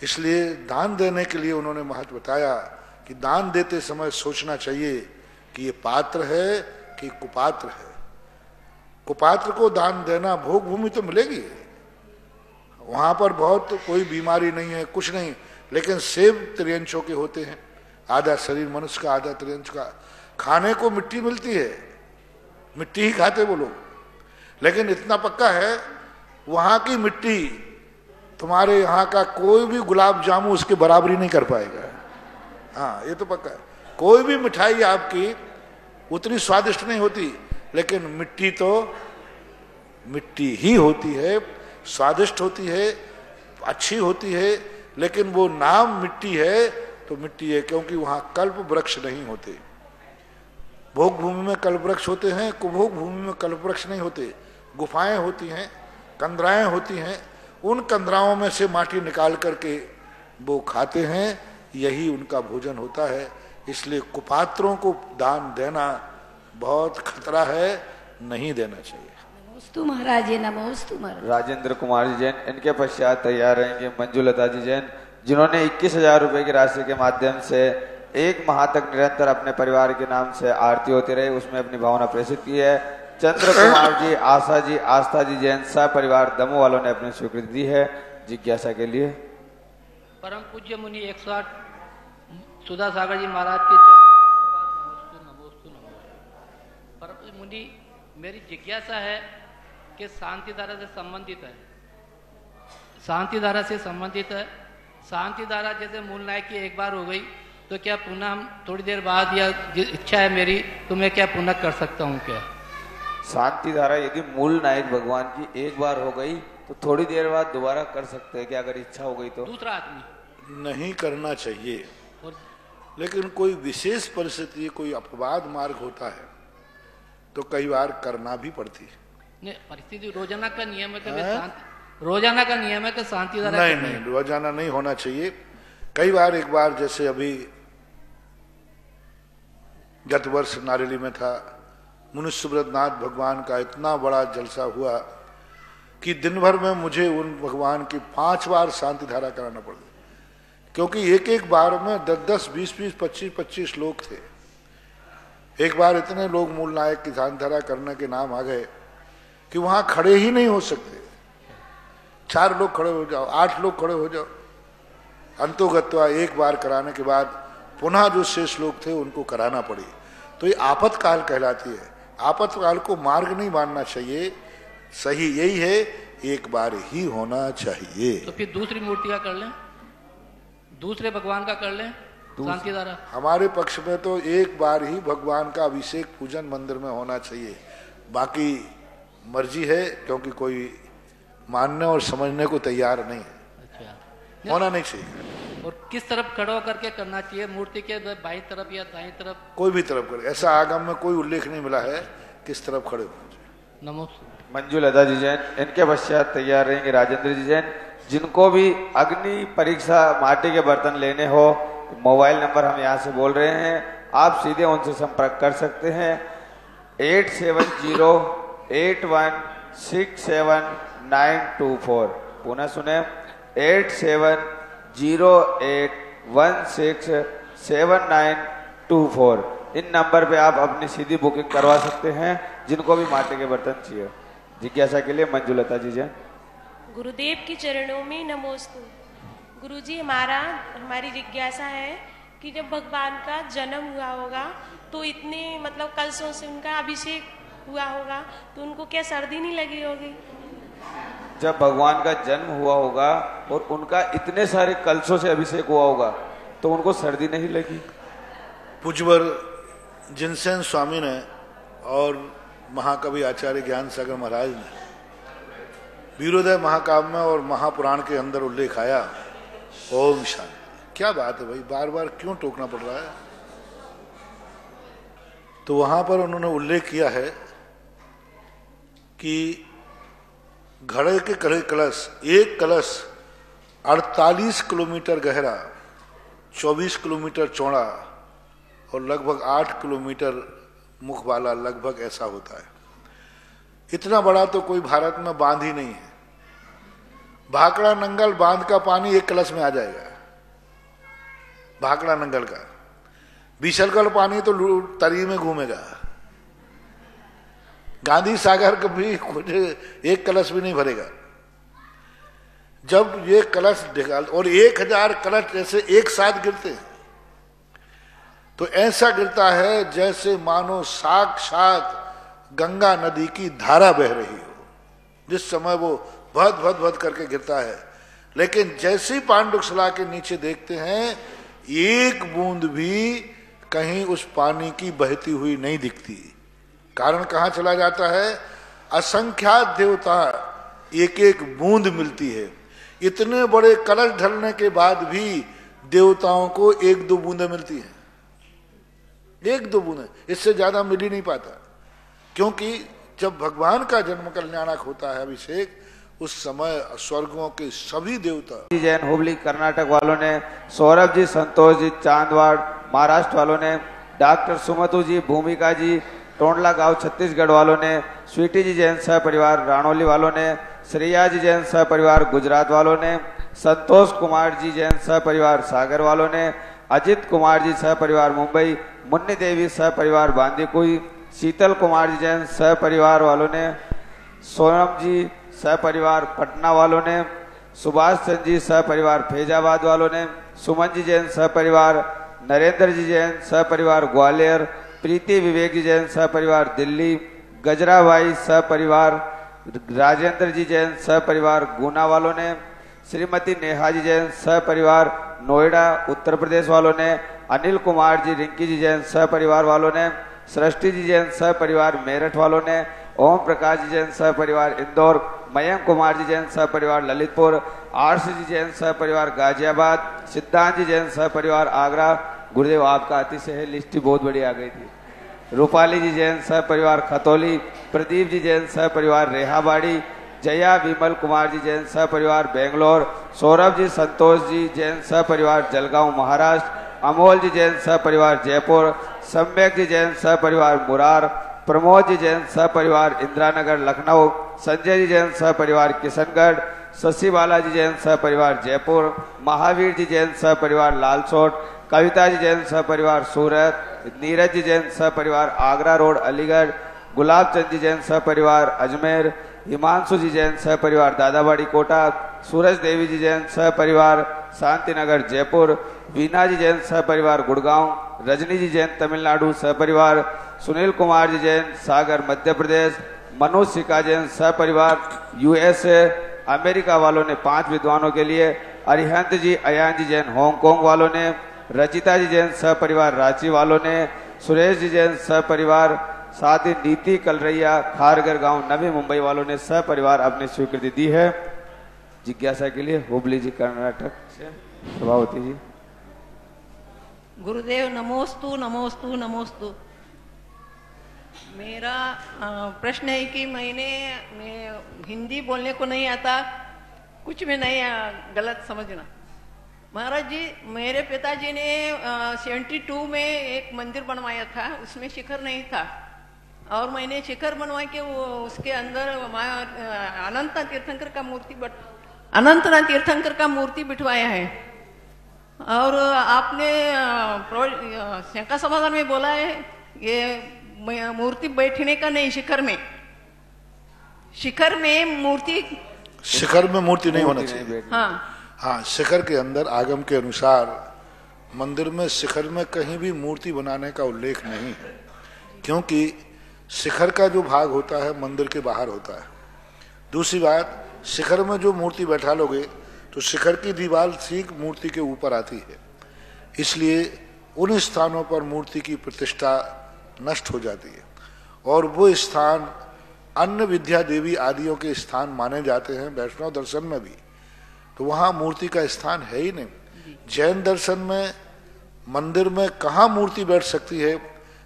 इसलिए दान देने के लिए उन्होंने महत्व बताया कि दान देते समय सोचना चाहिए कि ये पात्र है कि कुपात्र है। कुपात्र को दान देना, भोग भूमि तो मिलेगी, वहां पर बहुत कोई बीमारी नहीं है, कुछ नहीं, लेकिन सेब त्रियंशों के होते हैं, आधा शरीर मनुष्य का, आधा त्रियंश का। खाने को मिट्टी मिलती है, मिट्टी ही खाते वो लोग, लेकिन इतना पक्का है वहां की मिट्टी तुम्हारे यहाँ का कोई भी गुलाब जामुन उसके बराबरी नहीं कर पाएगा। हाँ, ये तो पक्का है। कोई भी मिठाई आपकी उतनी स्वादिष्ट नहीं होती, लेकिन मिट्टी तो मिट्टी ही होती है, स्वादिष्ट होती है, अच्छी होती है, लेकिन वो नाम मिट्टी है तो मिट्टी है, क्योंकि वहां कल्प वृक्ष नहीं होते। भोग भूमि में कल्प वृक्ष होते हैं, कुभोग भूमि में कल्प वृक्ष नहीं होते। गुफाएं होती हैं, कंदराएं होती हैं, उन कंदराओं में से माटी निकाल करके वो खाते हैं, यही उनका भोजन होता है। इसलिए कुपात्रों को दान देना बहुत खतरा है, नहीं देना चाहिए। नमोस्तु महाराज जी, नमोस्तु महाराज। राजेंद्र कुमार जी जैन, इनके पश्चात तैयार रहेंगे मंजुलता जी जैन, जिन्होंने 21,000 रुपए की राशि के माध्यम से 1 माह तक निरंतर अपने परिवार के नाम से आरती होती रही, उसमें अपनी भावना प्रेषित की है। चंद्र कुमार जी, आशा जी, आस्था जी जैन सह परिवार दमोह वालों ने अपनी स्वीकृति दी है जिज्ञासा के लिए। परम पूज्य मुनि 108 सुधा सागर जी महाराज के चरणों में नमोस्तु नमोस्तु। परम मुनि, मेरी जिज्ञासा है कि शांति धारा से संबंधित है, शांति धारा से संबंधित है। शांति धारा जैसे मूल नायक की एक बार हो गई तो क्या पुनः हम थोड़ी देर बाद, या इच्छा है मेरी तो मैं क्या पुनः कर सकता हूँ क्या? शांति धारा यदि मूल नायक भगवान की एक बार हो गई तो थोड़ी देर बाद दोबारा कर सकते हैं क्या, अगर इच्छा हो गई तो? दूसरा आदमी नहीं करना चाहिए, लेकिन कोई विशेष परिस्थिति, कोई अपवाद मार्ग होता है तो कई बार करना भी पड़ती है। नहीं, परिस्थिति रोजाना का नियम है कि रोजाना का नियम है कि शांति धारा नहीं, रोजाना नहीं होना चाहिए। कई बार, एक बार जैसे अभी गत वर्ष नारेली में था, मुनिसुब्रतनाथ भगवान का इतना बड़ा जलसा हुआ कि दिन भर में मुझे उन भगवान की 5 बार शांति धारा कराना पड़ गई, क्योंकि एक एक बार में 10-10, 20-20, 25-25 लोग थे। एक बार इतने लोग मूल नायक की शांति धारा करने के नाम आ गए कि वहां खड़े ही नहीं हो सकते। 4 लोग खड़े हो जाओ, 8 लोग खड़े हो जाओ। अंतोगत्वा एक बार कराने के बाद पुनः जो शेष लोग थे उनको कराना पड़ी। तो ये आपातकाल कहलाती है। आपातकाल को मार्ग नहीं मानना चाहिए, सही यही है, एक बार ही होना चाहिए। तो फिर दूसरी मूर्ति का कर लें, दूसरे भगवान का कर लें शांति धारा। हमारे पक्ष में तो एक बार ही भगवान का अभिषेक पूजन मंदिर में होना चाहिए, बाकी मर्जी है, क्योंकि कोई मानने और समझने को तैयार नहीं है। अच्छा, होना नहीं चाहिए। और किस तरफ खड़ा होकर के करना चाहिए, मूर्ति के बाईं तरफ या दाईं तरफ? कोई भी तरफ करे, ऐसा आगम में कोई उल्लेख नहीं मिला है किस तरफ खड़े होना। नमस्ते। मंजू लता जी जैन, इनके पश्चात तैयार रहेंगे राजेंद्र जी जैन। जिनको भी अग्नि परीक्षा माटी के बर्तन लेने हो, मोबाइल नंबर हम यहाँ से बोल रहे हैं, आप सीधे उनसे संपर्क कर सकते हैं। 8708167924। पुनः सुने, 8708167924। इन नंबर पे आप अपनी सीधी बुकिंग करवा सकते हैं, जिनको भी माटी के बर्तन चाहिए। जिज्ञासा के लिए मंजू लता जी जैन। गुरुदेव के चरणों में नमोस्तु। गुरुजी, हमारी जिज्ञासा है कि जब भगवान का जन्म हुआ होगा तो इतने मतलब कलशों से उनका अभिषेक हुआ होगा, तो उनको क्या सर्दी नहीं लगी होगी? जब भगवान का जन्म हुआ होगा और उनका इतने सारे कलशों से अभिषेक हुआ होगा तो उनको सर्दी नहीं लगी? पूज्यवर जिनसेन स्वामी ने और महाकवि आचार्य ज्ञान सागर महाराज ने वीरोदय महाकाव्य में और महापुराण के अंदर उल्लेख आया, ओम शांति। क्या बात है भाई, बार बार क्यों टोकना पड़ रहा है? तो वहां पर उन्होंने उल्लेख किया है कि घड़े के कलश, एक कलश 48 किलोमीटर गहरा, 24 किलोमीटर चौड़ा और लगभग 8 किलोमीटर मुख वाला, लगभग ऐसा होता है। इतना बड़ा तो कोई भारत में बांध ही नहीं है। भाखड़ा नंगल बांध का पानी एक कलश में आ जाएगा, भाखड़ा नंगल का। बीसलगढ़ पानी तो तरी में घूमेगा। गांधी सागर का भी कुछ एक कलश भी नहीं भरेगा। जब ये कलश निकाल और 1000 कलश जैसे एक साथ गिरते हैं तो ऐसा गिरता है जैसे मानो साक्षात गंगा नदी की धारा बह रही हो। जिस समय वो भद भद भद करके गिरता है, लेकिन जैसे ही पांडुकशिला के नीचे देखते हैं, एक बूंद भी कहीं उस पानी की बहती हुई नहीं दिखती। कारण कहाँ चला जाता है? असंख्यात देवता, एक एक बूंद मिलती है। इतने बड़े कलश ढलने के बाद भी देवताओं को 1-2 बूंदें मिलती हैं, 1-2 बूंदें, इससे ज्यादा मिल ही नहीं पाता। क्योंकि जब भगवान का जन्म कल्याणक होता है अभिषेक, उस समय स्वर्गों के सभी देवता। जैन हुबली कर्नाटक वालों ने, सौरभ जी, संतोष जी चांदवाड़ महाराष्ट्र वालों ने, डॉक्टर सुमतु जी, भूमिका जी टोंडला गांव छत्तीसगढ़ वालों ने, स्वीटी जी जैन सह परिवार राणौली वालों ने, श्रेया जी जैन सह परिवार गुजरात वालों ने, संतोष कुमार जी जैन सह परिवार सागर वालों ने, अजित कुमार जी सह परिवार मुंबई, मुन्नी देवी सह परिवार बांदीकुई, शीतल कुमार जी जैन सह परिवार वालों ने, सोनम जी सह परिवार पटना वालों ने, सुभाष चंद्र जी सह परिवार फैजाबाद वालों ने, सुमन जी जैन सह परिवार, नरेंद्र जी जैन सह परिवार ग्वालियर, प्रीति विवेक जी जैन सह परिवार दिल्ली, गजराबाई सह परिवार, राजेंद्र जी जैन सह परिवार गुना वालों ने, श्रीमती नेहा जी जैन सह परिवार नोएडा उत्तर प्रदेश वालों ने, अनिल कुमार जी रिंकी जी जैन सह परिवार वालों ने, सृष्टि जी जैन सह परिवार मेरठ वालों ने, ओम प्रकाश जी जैन सह परिवार इंदौर, मयंक कुमार जी जैन सह परिवार ललितपुर, आरसी जी जैन सह परिवार गाजियाबाद, सिद्धांत जी जैन सह परिवार आगरा। गुरुदेव आपका अतिशय है, लिस्ट बहुत बड़ी आ गई थी। रूपाली जी जैन सह परिवार खतौली, प्रदीप जी जैन सह परिवार रेहाबाड़ी, जया विमल कुमार जी जैन सह परिवार बेंगलोर, सौरभ जी संतोष जी जैन सह परिवार जलगांव महाराष्ट्र, अमोल जी जैन सह परिवार जयपुर, सम्यक जी जैन सह परिवार मुरार, प्रमोद जी जैन सह परिवार इंदिरानगर लखनऊ, संजय जी जैन सह परिवार किशनगढ़, शशि बालाजी जैन सह परिवार जयपुर, महावीर जी जैन सह परिवार लालसोट, कविता जी जैन सह परिवार सूरत, नीरज जी जैन सह परिवार आगरा रोड अलीगढ़, गुलाब चंद जी जैन सह परिवार अजमेर, हिमांशु जी जैन सह परिवार दादाबाड़ी कोटा, सूरज देवी जी जैन सह परिवार शांतिनगर जयपुर, वीना जी जैन सह परिवार गुड़गांव, रजनी जी जैन तमिलनाडु सह परिवार, सुनील कुमार जी जैन सागर मध्य प्रदेश, मनोज सिका जैन सह परिवार यूएसए अमेरिका वालों ने 5 विद्वानों के लिए, अरिहंत जी अयान जी जैन हांगकांग वालों ने, रचिता जी जैन सह परिवार रांची वालों ने, सुरेश जी जैन सह परिवार, साथ ही नीति कलरैया खारगर गांव नवी मुंबई वालों ने सह परिवार अपनी स्वीकृति दी है। जिज्ञासा के लिए हुबली जी कर्नाटक से प्रभावती जी। गुरुदेव नमोस्तु नमोस्तु नमोस्तु। मेरा प्रश्न है कि मैं हिंदी बोलने को नहीं आता, कुछ भी नहीं गलत समझना। महाराज जी, मेरे पिताजी ने 72 में एक मंदिर बनवाया था, उसमें शिखर नहीं था और मैंने शिखर बनवा के वो उसके अंदर अनंतनाथ तीर्थंकर का मूर्ति बिठवाया है। और आपने शंका समाधान में बोला है ये मूर्ति बैठने का नहीं, शिखर में मूर्ति नहीं होना चाहिए। हाँ, शिखर के अंदर आगम के अनुसार मंदिर में शिखर में कहीं भी मूर्ति बनाने का उल्लेख नहीं है, क्योंकि शिखर का जो भाग होता है मंदिर के बाहर होता है। दूसरी बात, शिखर में जो मूर्ति बैठा लोगे तो शिखर की दीवार ठीक मूर्ति के ऊपर आती है, इसलिए उन स्थानों पर मूर्ति की प्रतिष्ठा नष्ट हो जाती है और वो स्थान अन्य विद्या देवी आदियों के स्थान माने जाते हैं। वैष्णव दर्शन में भी तो वहाँ मूर्ति का स्थान है ही नहीं। जैन दर्शन में मंदिर में कहाँ मूर्ति बैठ सकती है,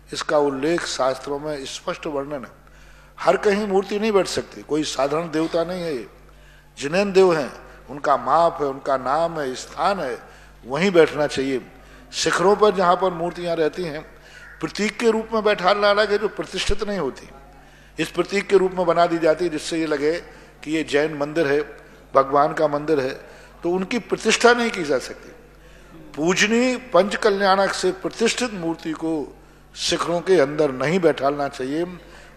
इसका उल्लेख शास्त्रों में स्पष्ट वर्णन है। हर कहीं मूर्ति नहीं बैठ सकती, कोई साधारण देवता नहीं है, ये जिनैन देव हैं, उनका माप है, उनका नाम है, स्थान है, वहीं बैठना चाहिए। शिखरों पर जहाँ पर मूर्तियाँ रहती हैं प्रतीक के रूप में बैठाना अलग है, जो प्रतिष्ठित नहीं होती इस प्रतीक के रूप में बना दी जाती है, जिससे ये लगे कि ये जैन मंदिर है, भगवान का मंदिर है, तो उनकी प्रतिष्ठा नहीं की जा सकती। पूजनीय पंच कल्याणक से प्रतिष्ठित मूर्ति को शिखरों के अंदर नहीं बैठालना चाहिए,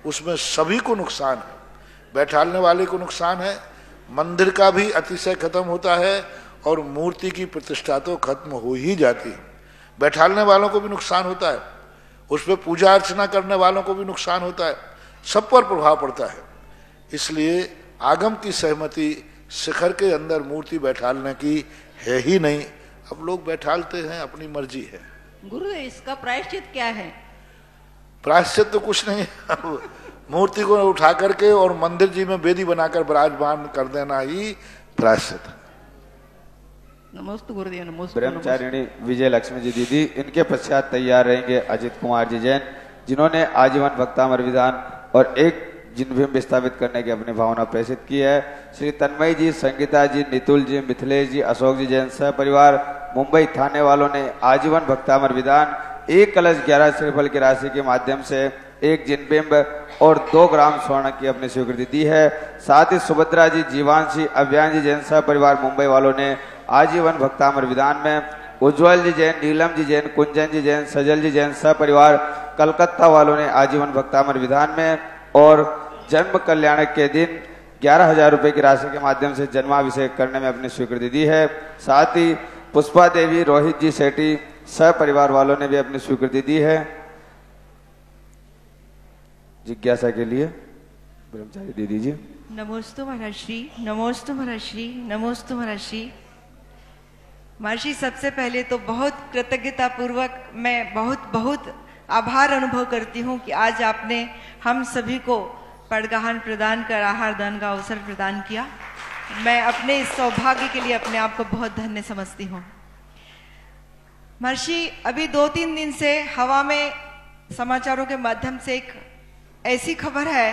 उसमें सभी को नुकसान है, बैठालने वाले को नुकसान है, मंदिर का भी अतिशय खत्म होता है और मूर्ति की प्रतिष्ठा तो खत्म हो ही जाती है। बैठालने वालों को भी नुकसान होता है, उस पर पूजा अर्चना करने वालों को भी नुकसान होता है, सब पर प्रभाव पड़ता है। इसलिए आगम की सहमति शिखर के अंदर मूर्ति बैठालने की है ही नहीं। अब लोग बैठालते हैं, अपनी मर्जी है। गुरु, इसका प्रायश्चित क्या है? प्रायश्चित तो कुछ नहीं, मूर्ति को उठा करके और मंदिर जी में वेदी बनाकर विराजमान कर देना ही प्रायश्चित है। नमस्ते गुरुदेव। नमस्ते। ब्रह्मचारिणी विजय लक्ष्मी जी दीदी, इनके पश्चात तैयार रहेंगे अजित कुमार जी जैन, जिन्होंने आजीवन भक्तामर विधान और एक जिनभिम विस्थापित करने की अपनी भावना प्रेषित की है। श्री तन्मय जी, संगीता जी, नितुल जी, मिथिलेश जी, अशोक जी जैन सह परिवार मुंबई थाने वालों ने आजीवन भक्तामर विधान 1 कलश 11 श्रीफल की राशि के माध्यम से 1 जिनबिंब और 2 ग्राम स्वर्ण की अपनी स्वीकृति दी है। साथ ही सुभद्रा जी, जीवांशी, अव्यान जी जैन सह परिवार मुंबई वालों ने आजीवन भक्तामर विधान में, उज्ज्वल जी जैन, नीलम जी जैन, कुंजन जी जैन, सजल जी जैन सह परिवार कलकत्ता वालों ने आजीवन भक्तामर विधान में और जन्म कल्याणक के दिन 11,000 रुपए की राशि के माध्यम से जन्माभिषेक करने में अपनी स्वीकृति दी है। साथ ही पुष्पा देवी, रोहित जी सेठी सपरिवार वालों ने भी अपनी स्वीकृति दी है। जिज्ञासा के लिए ब्रह्मचारी दे दीजिए। नमोस्तु महर्षि, नमोस्तु महर्षि, नमोस्तु महर्षि। महर्षि, सबसे पहले तो बहुत कृतज्ञता पूर्वक मैं बहुत बहुत आभार अनुभव करती हूँ कि आज आपने हम सभी को पड़गहन प्रदान कर आहार दान का अवसर प्रदान किया। मैं अपने इस सौभाग्य के लिए अपने आप को बहुत धन्य समझती हूँ। महर्षि, अभी 2-3 दिन से हवा में समाचारों के माध्यम से एक ऐसी खबर है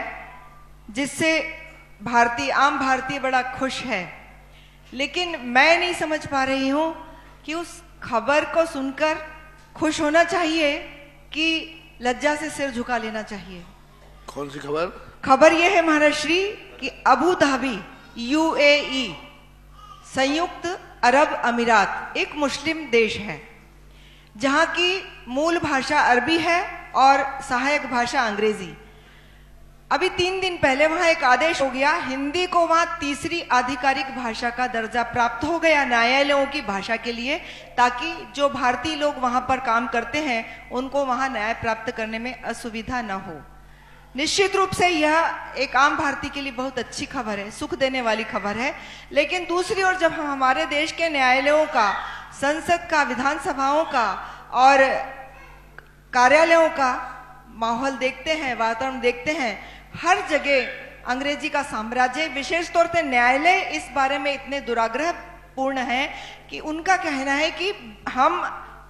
जिससे आम भारतीय बड़ा खुश है, लेकिन मैं नहीं समझ पा रही हूँ कि उस खबर को सुनकर खुश होना चाहिए कि लज्जा से सिर झुका लेना चाहिए। कौन सी खबर? खबर यह है महर्षि कि अबू धाबी UAE संयुक्त अरब अमीरात एक मुस्लिम देश है जहां की मूल भाषा अरबी है और सहायक भाषा अंग्रेजी। अभी 3 दिन पहले वहां एक आदेश हो गया, हिंदी को वहां तीसरी आधिकारिक भाषा का दर्जा प्राप्त हो गया न्यायालयों की भाषा के लिए, ताकि जो भारतीय लोग वहां पर काम करते हैं उनको वहां न्याय प्राप्त करने में असुविधा न हो। निश्चित रूप से यह एक आम भारतीय के लिए बहुत अच्छी खबर है, सुख देने वाली खबर है। लेकिन दूसरी ओर जब हम हमारे देश के न्यायालयों का, संसद का, विधानसभाओं का और कार्यालयों का माहौल देखते हैं, वातावरण देखते हैं, हर जगह अंग्रेजी का साम्राज्य, विशेष तौर से न्यायालय इस बारे में इतने दुराग्रह पूर्ण है कि उनका कहना है कि हम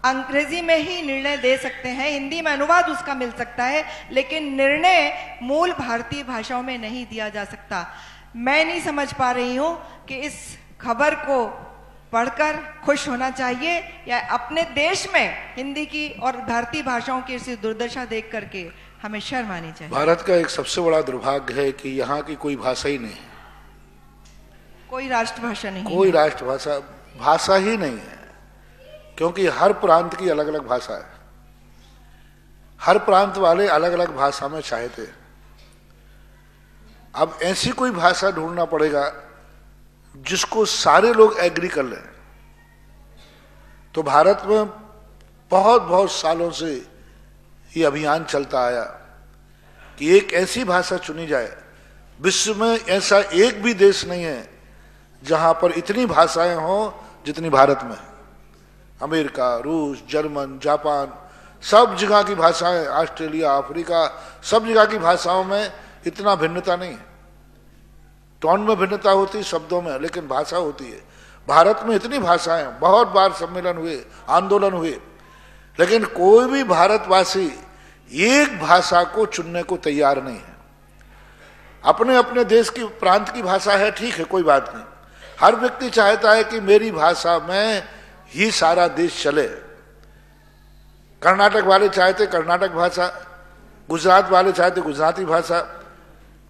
अंग्रेजी में ही निर्णय दे सकते हैं, हिंदी में अनुवाद उसका मिल सकता है, लेकिन निर्णय मूल भारतीय भाषाओं में नहीं दिया जा सकता। मैं नहीं समझ पा रही हूं कि इस खबर को पढ़कर खुश होना चाहिए या अपने देश में हिंदी की और भारतीय भाषाओं की इसी दुर्दशा देख करके हमें शर्म आनी चाहिए। भारत का एक सबसे बड़ा दुर्भाग्य है कि यहाँ की कोई भाषा ही नहीं है, कोई राष्ट्रभाषा नहीं, कोई भाषा ही नहीं है, क्योंकि हर प्रांत की अलग अलग भाषा है, हर प्रांत वाले अलग अलग भाषा में चाहते हैं। अब ऐसी कोई भाषा ढूंढना पड़ेगा जिसको सारे लोग एग्री कर लें। तो भारत में बहुत सालों से ये अभियान चलता आया कि एक ऐसी भाषा चुनी जाए। विश्व में ऐसा एक भी देश नहीं है जहां पर इतनी भाषाएं हों जितनी भारत में। अमेरिका, रूस, जर्मन, जापान, सब जगह की भाषाएं, ऑस्ट्रेलिया, अफ्रीका, सब जगह की भाषाओं में इतना भिन्नता नहीं है। टोन में भिन्नता होती है, शब्दों में, लेकिन भाषा होती है। भारत में इतनी भाषाएं, बहुत बार सम्मेलन हुए, आंदोलन हुए, लेकिन कोई भी भारतवासी एक भाषा को चुनने को तैयार नहीं है। अपने अपने देश की प्रांत की भाषा है, ठीक है, कोई बात नहीं। हर व्यक्ति चाहता है कि मेरी भाषा में ही सारा देश चले। कर्नाटक वाले चाहते कर्नाटक भाषा, गुजरात वाले चाहते गुजराती भाषा,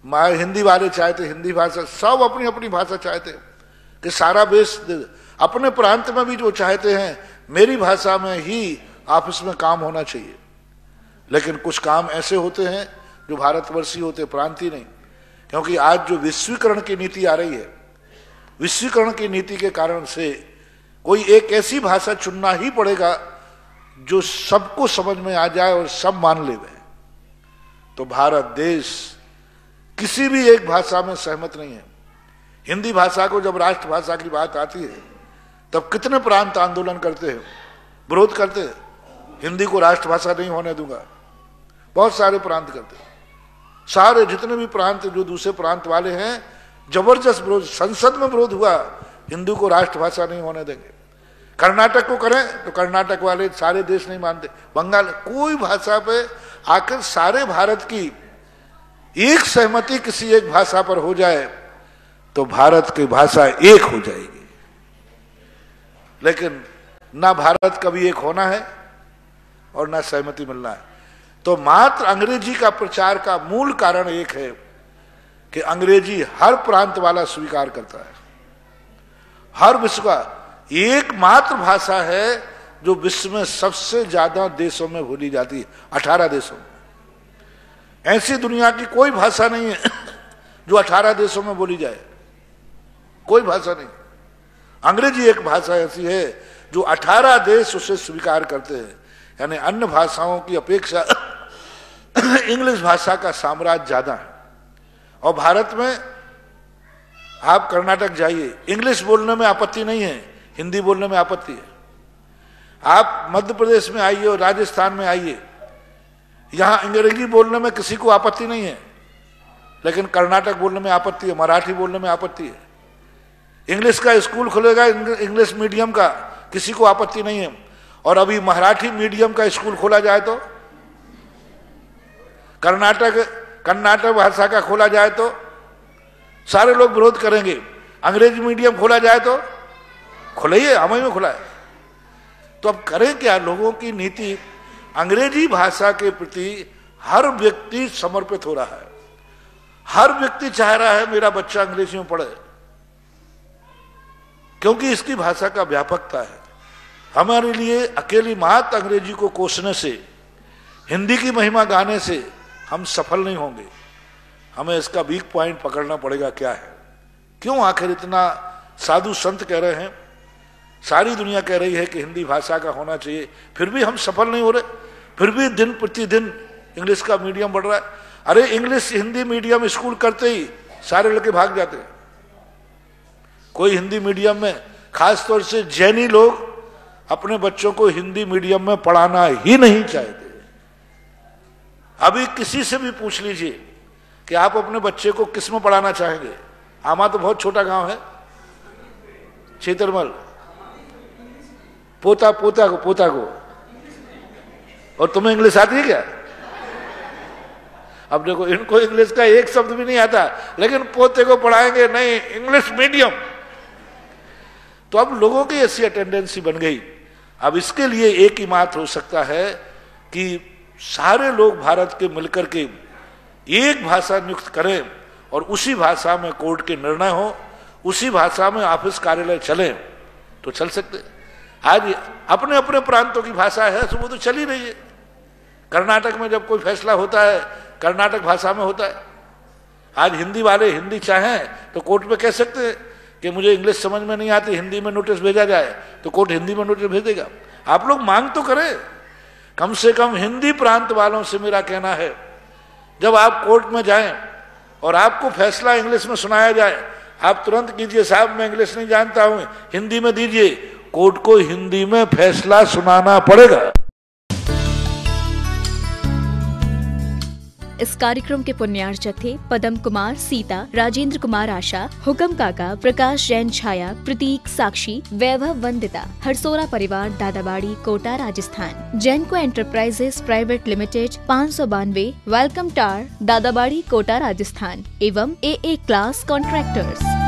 हिंदी वाले चाहते हिंदी भाषा, सब अपनी अपनी भाषा चाहते कि सारा देश। अपने प्रांत में भी जो चाहते हैं मेरी भाषा में ही ऑफिस में काम होना चाहिए, लेकिन कुछ काम ऐसे होते हैं जो भारतवर्षीय होते, प्रांतीय नहीं। क्योंकि आज जो विश्वीकरण की नीति आ रही है, विश्वीकरण की नीति के कारण से कोई एक ऐसी भाषा चुनना ही पड़ेगा जो सबको समझ में आ जाए और सब मान ले। तो भारत देश किसी भी एक भाषा में सहमत नहीं है। हिंदी भाषा को जब राष्ट्रभाषा की बात आती है तब कितने प्रांत आंदोलन करते हैं, विरोध करते हैं, हिंदी को राष्ट्रभाषा नहीं होने दूंगा। बहुत सारे प्रांत करते हैं, सारे जितने भी प्रांत जो दूसरे प्रांत वाले हैं, जबरदस्त विरोध, संसद में विरोध हुआ, हिंदी को राष्ट्रभाषा नहीं होने देंगे। कर्नाटक को करें तो कर्नाटक वाले सारे देश नहीं मानते, बंगाल, कोई भाषा पे आकर सारे भारत की एक सहमति किसी एक भाषा पर हो जाए तो भारत की भाषा एक हो जाएगी। लेकिन ना भारत कभी एक होना है और ना सहमति मिलना है। तो मात्र अंग्रेजी का प्रचार का मूल कारण एक है कि अंग्रेजी हर प्रांत वाला स्वीकार करता है। हर विश्व का एकमात्र भाषा है जो विश्व में सबसे ज्यादा देशों में बोली जाती है, 18 देशों में। ऐसी दुनिया की कोई भाषा नहीं है जो 18 देशों में बोली जाए, कोई भाषा नहीं। अंग्रेजी एक भाषा ऐसी है जो 18 देश उसे स्वीकार करते हैं, यानी अन्य भाषाओं की अपेक्षा इंग्लिश भाषा का साम्राज्य ज्यादा है। और भारत में आप कर्नाटक जाइए, इंग्लिश बोलने में आपत्ति नहीं है, हिंदी बोलने में आपत्ति है। आप मध्य प्रदेश में आइए और राजस्थान में आइए, यहां अंग्रेजी बोलने में किसी को आपत्ति नहीं है, लेकिन कर्नाटक बोलने में आपत्ति है, मराठी बोलने में आपत्ति है। इंग्लिश का स्कूल खुलेगा, इंग्लिश मीडियम का, किसी को आपत्ति नहीं है। और अभी मराठी मीडियम का स्कूल खोला जाए तो, कर्नाटक भाषा का खोला जाए तो सारे लोग विरोध करेंगे। अंग्रेजी मीडियम खोला जाए तो खुलाइए, हमें में खुला है। तो अब करें क्या? लोगों की नीति अंग्रेजी भाषा के प्रति हर व्यक्ति समर्पित हो रहा है। हर व्यक्ति चाह रहा है मेरा बच्चा अंग्रेजी में पढ़े, क्योंकि इसकी भाषा का व्यापकता है। हमारे लिए अकेली मात्र अंग्रेजी को कोसने से, हिंदी की महिमा गाने से हम सफल नहीं होंगे। हमें इसका वीक पॉइंट पकड़ना पड़ेगा, क्या है, क्यों आखिर इतना साधु संत कह रहे हैं, सारी दुनिया कह रही है कि हिंदी भाषा का होना चाहिए, फिर भी हम सफल नहीं हो रहे, फिर भी दिन प्रतिदिन इंग्लिश का मीडियम बढ़ रहा है। अरे इंग्लिश हिंदी मीडियम स्कूल करते ही सारे लड़के भाग जाते हैं। कोई हिंदी मीडियम में, खासतौर से जैनी लोग अपने बच्चों को हिंदी मीडियम में पढ़ाना ही नहीं चाहते। अभी किसी से भी पूछ लीजिए कि आप अपने बच्चे को किस में पढ़ाना चाहेंगे। आमा तो बहुत छोटा गांव है, छेतरमल, पोता को। और तुम्हें इंग्लिश आती है क्या? अब देखो, इनको इंग्लिश का एक शब्द भी नहीं आता, लेकिन पोते को पढ़ाएंगे नहीं, इंग्लिश मीडियम। तो अब लोगों की ऐसी टेंडेंसी बन गई। अब इसके लिए एक ही मात्र हो सकता है कि सारे लोग भारत के मिलकर के एक भाषा नियुक्त करें और उसी भाषा में कोर्ट के निर्णय हो, उसी भाषा में ऑफिस कार्यालय चलें, तो चल सकते। आज अपने अपने प्रांतों की भाषा है तो वो तो चल ही रही है। कर्नाटक में जब कोई फैसला होता है कर्नाटक भाषा में होता है। आज हिंदी वाले हिंदी चाहें तो कोर्ट में कह सकते हैं कि मुझे इंग्लिश समझ में नहीं आती, हिंदी में नोटिस भेजा जाए, तो कोर्ट हिंदी में नोटिस भेज देगा। आप लोग मांग तो करें, कम से कम हिंदी प्रांत वालों से मेरा कहना है, जब आप कोर्ट में जाएं और आपको फैसला इंग्लिश में सुनाया जाए, आप तुरंत कीजिए, साहब मैं इंग्लिश नहीं जानता हूं, हिंदी में दीजिए। कोर्ट को हिंदी में फैसला सुनाना पड़ेगा। इस कार्यक्रम के पुण्यार्चक थे पदम कुमार सीता, राजेंद्र कुमार आशा, हुकम काका, प्रकाश जैन छाया, प्रतीक साक्षी, वैभव वंदिता, हरसोरा परिवार, Dadabari, Kota, Rajasthan. Jainco enterprises private limited 592, welcome tower, Dadabari, Kota, Rajasthan एवं AA क्लास कॉन्ट्रैक्टर्स।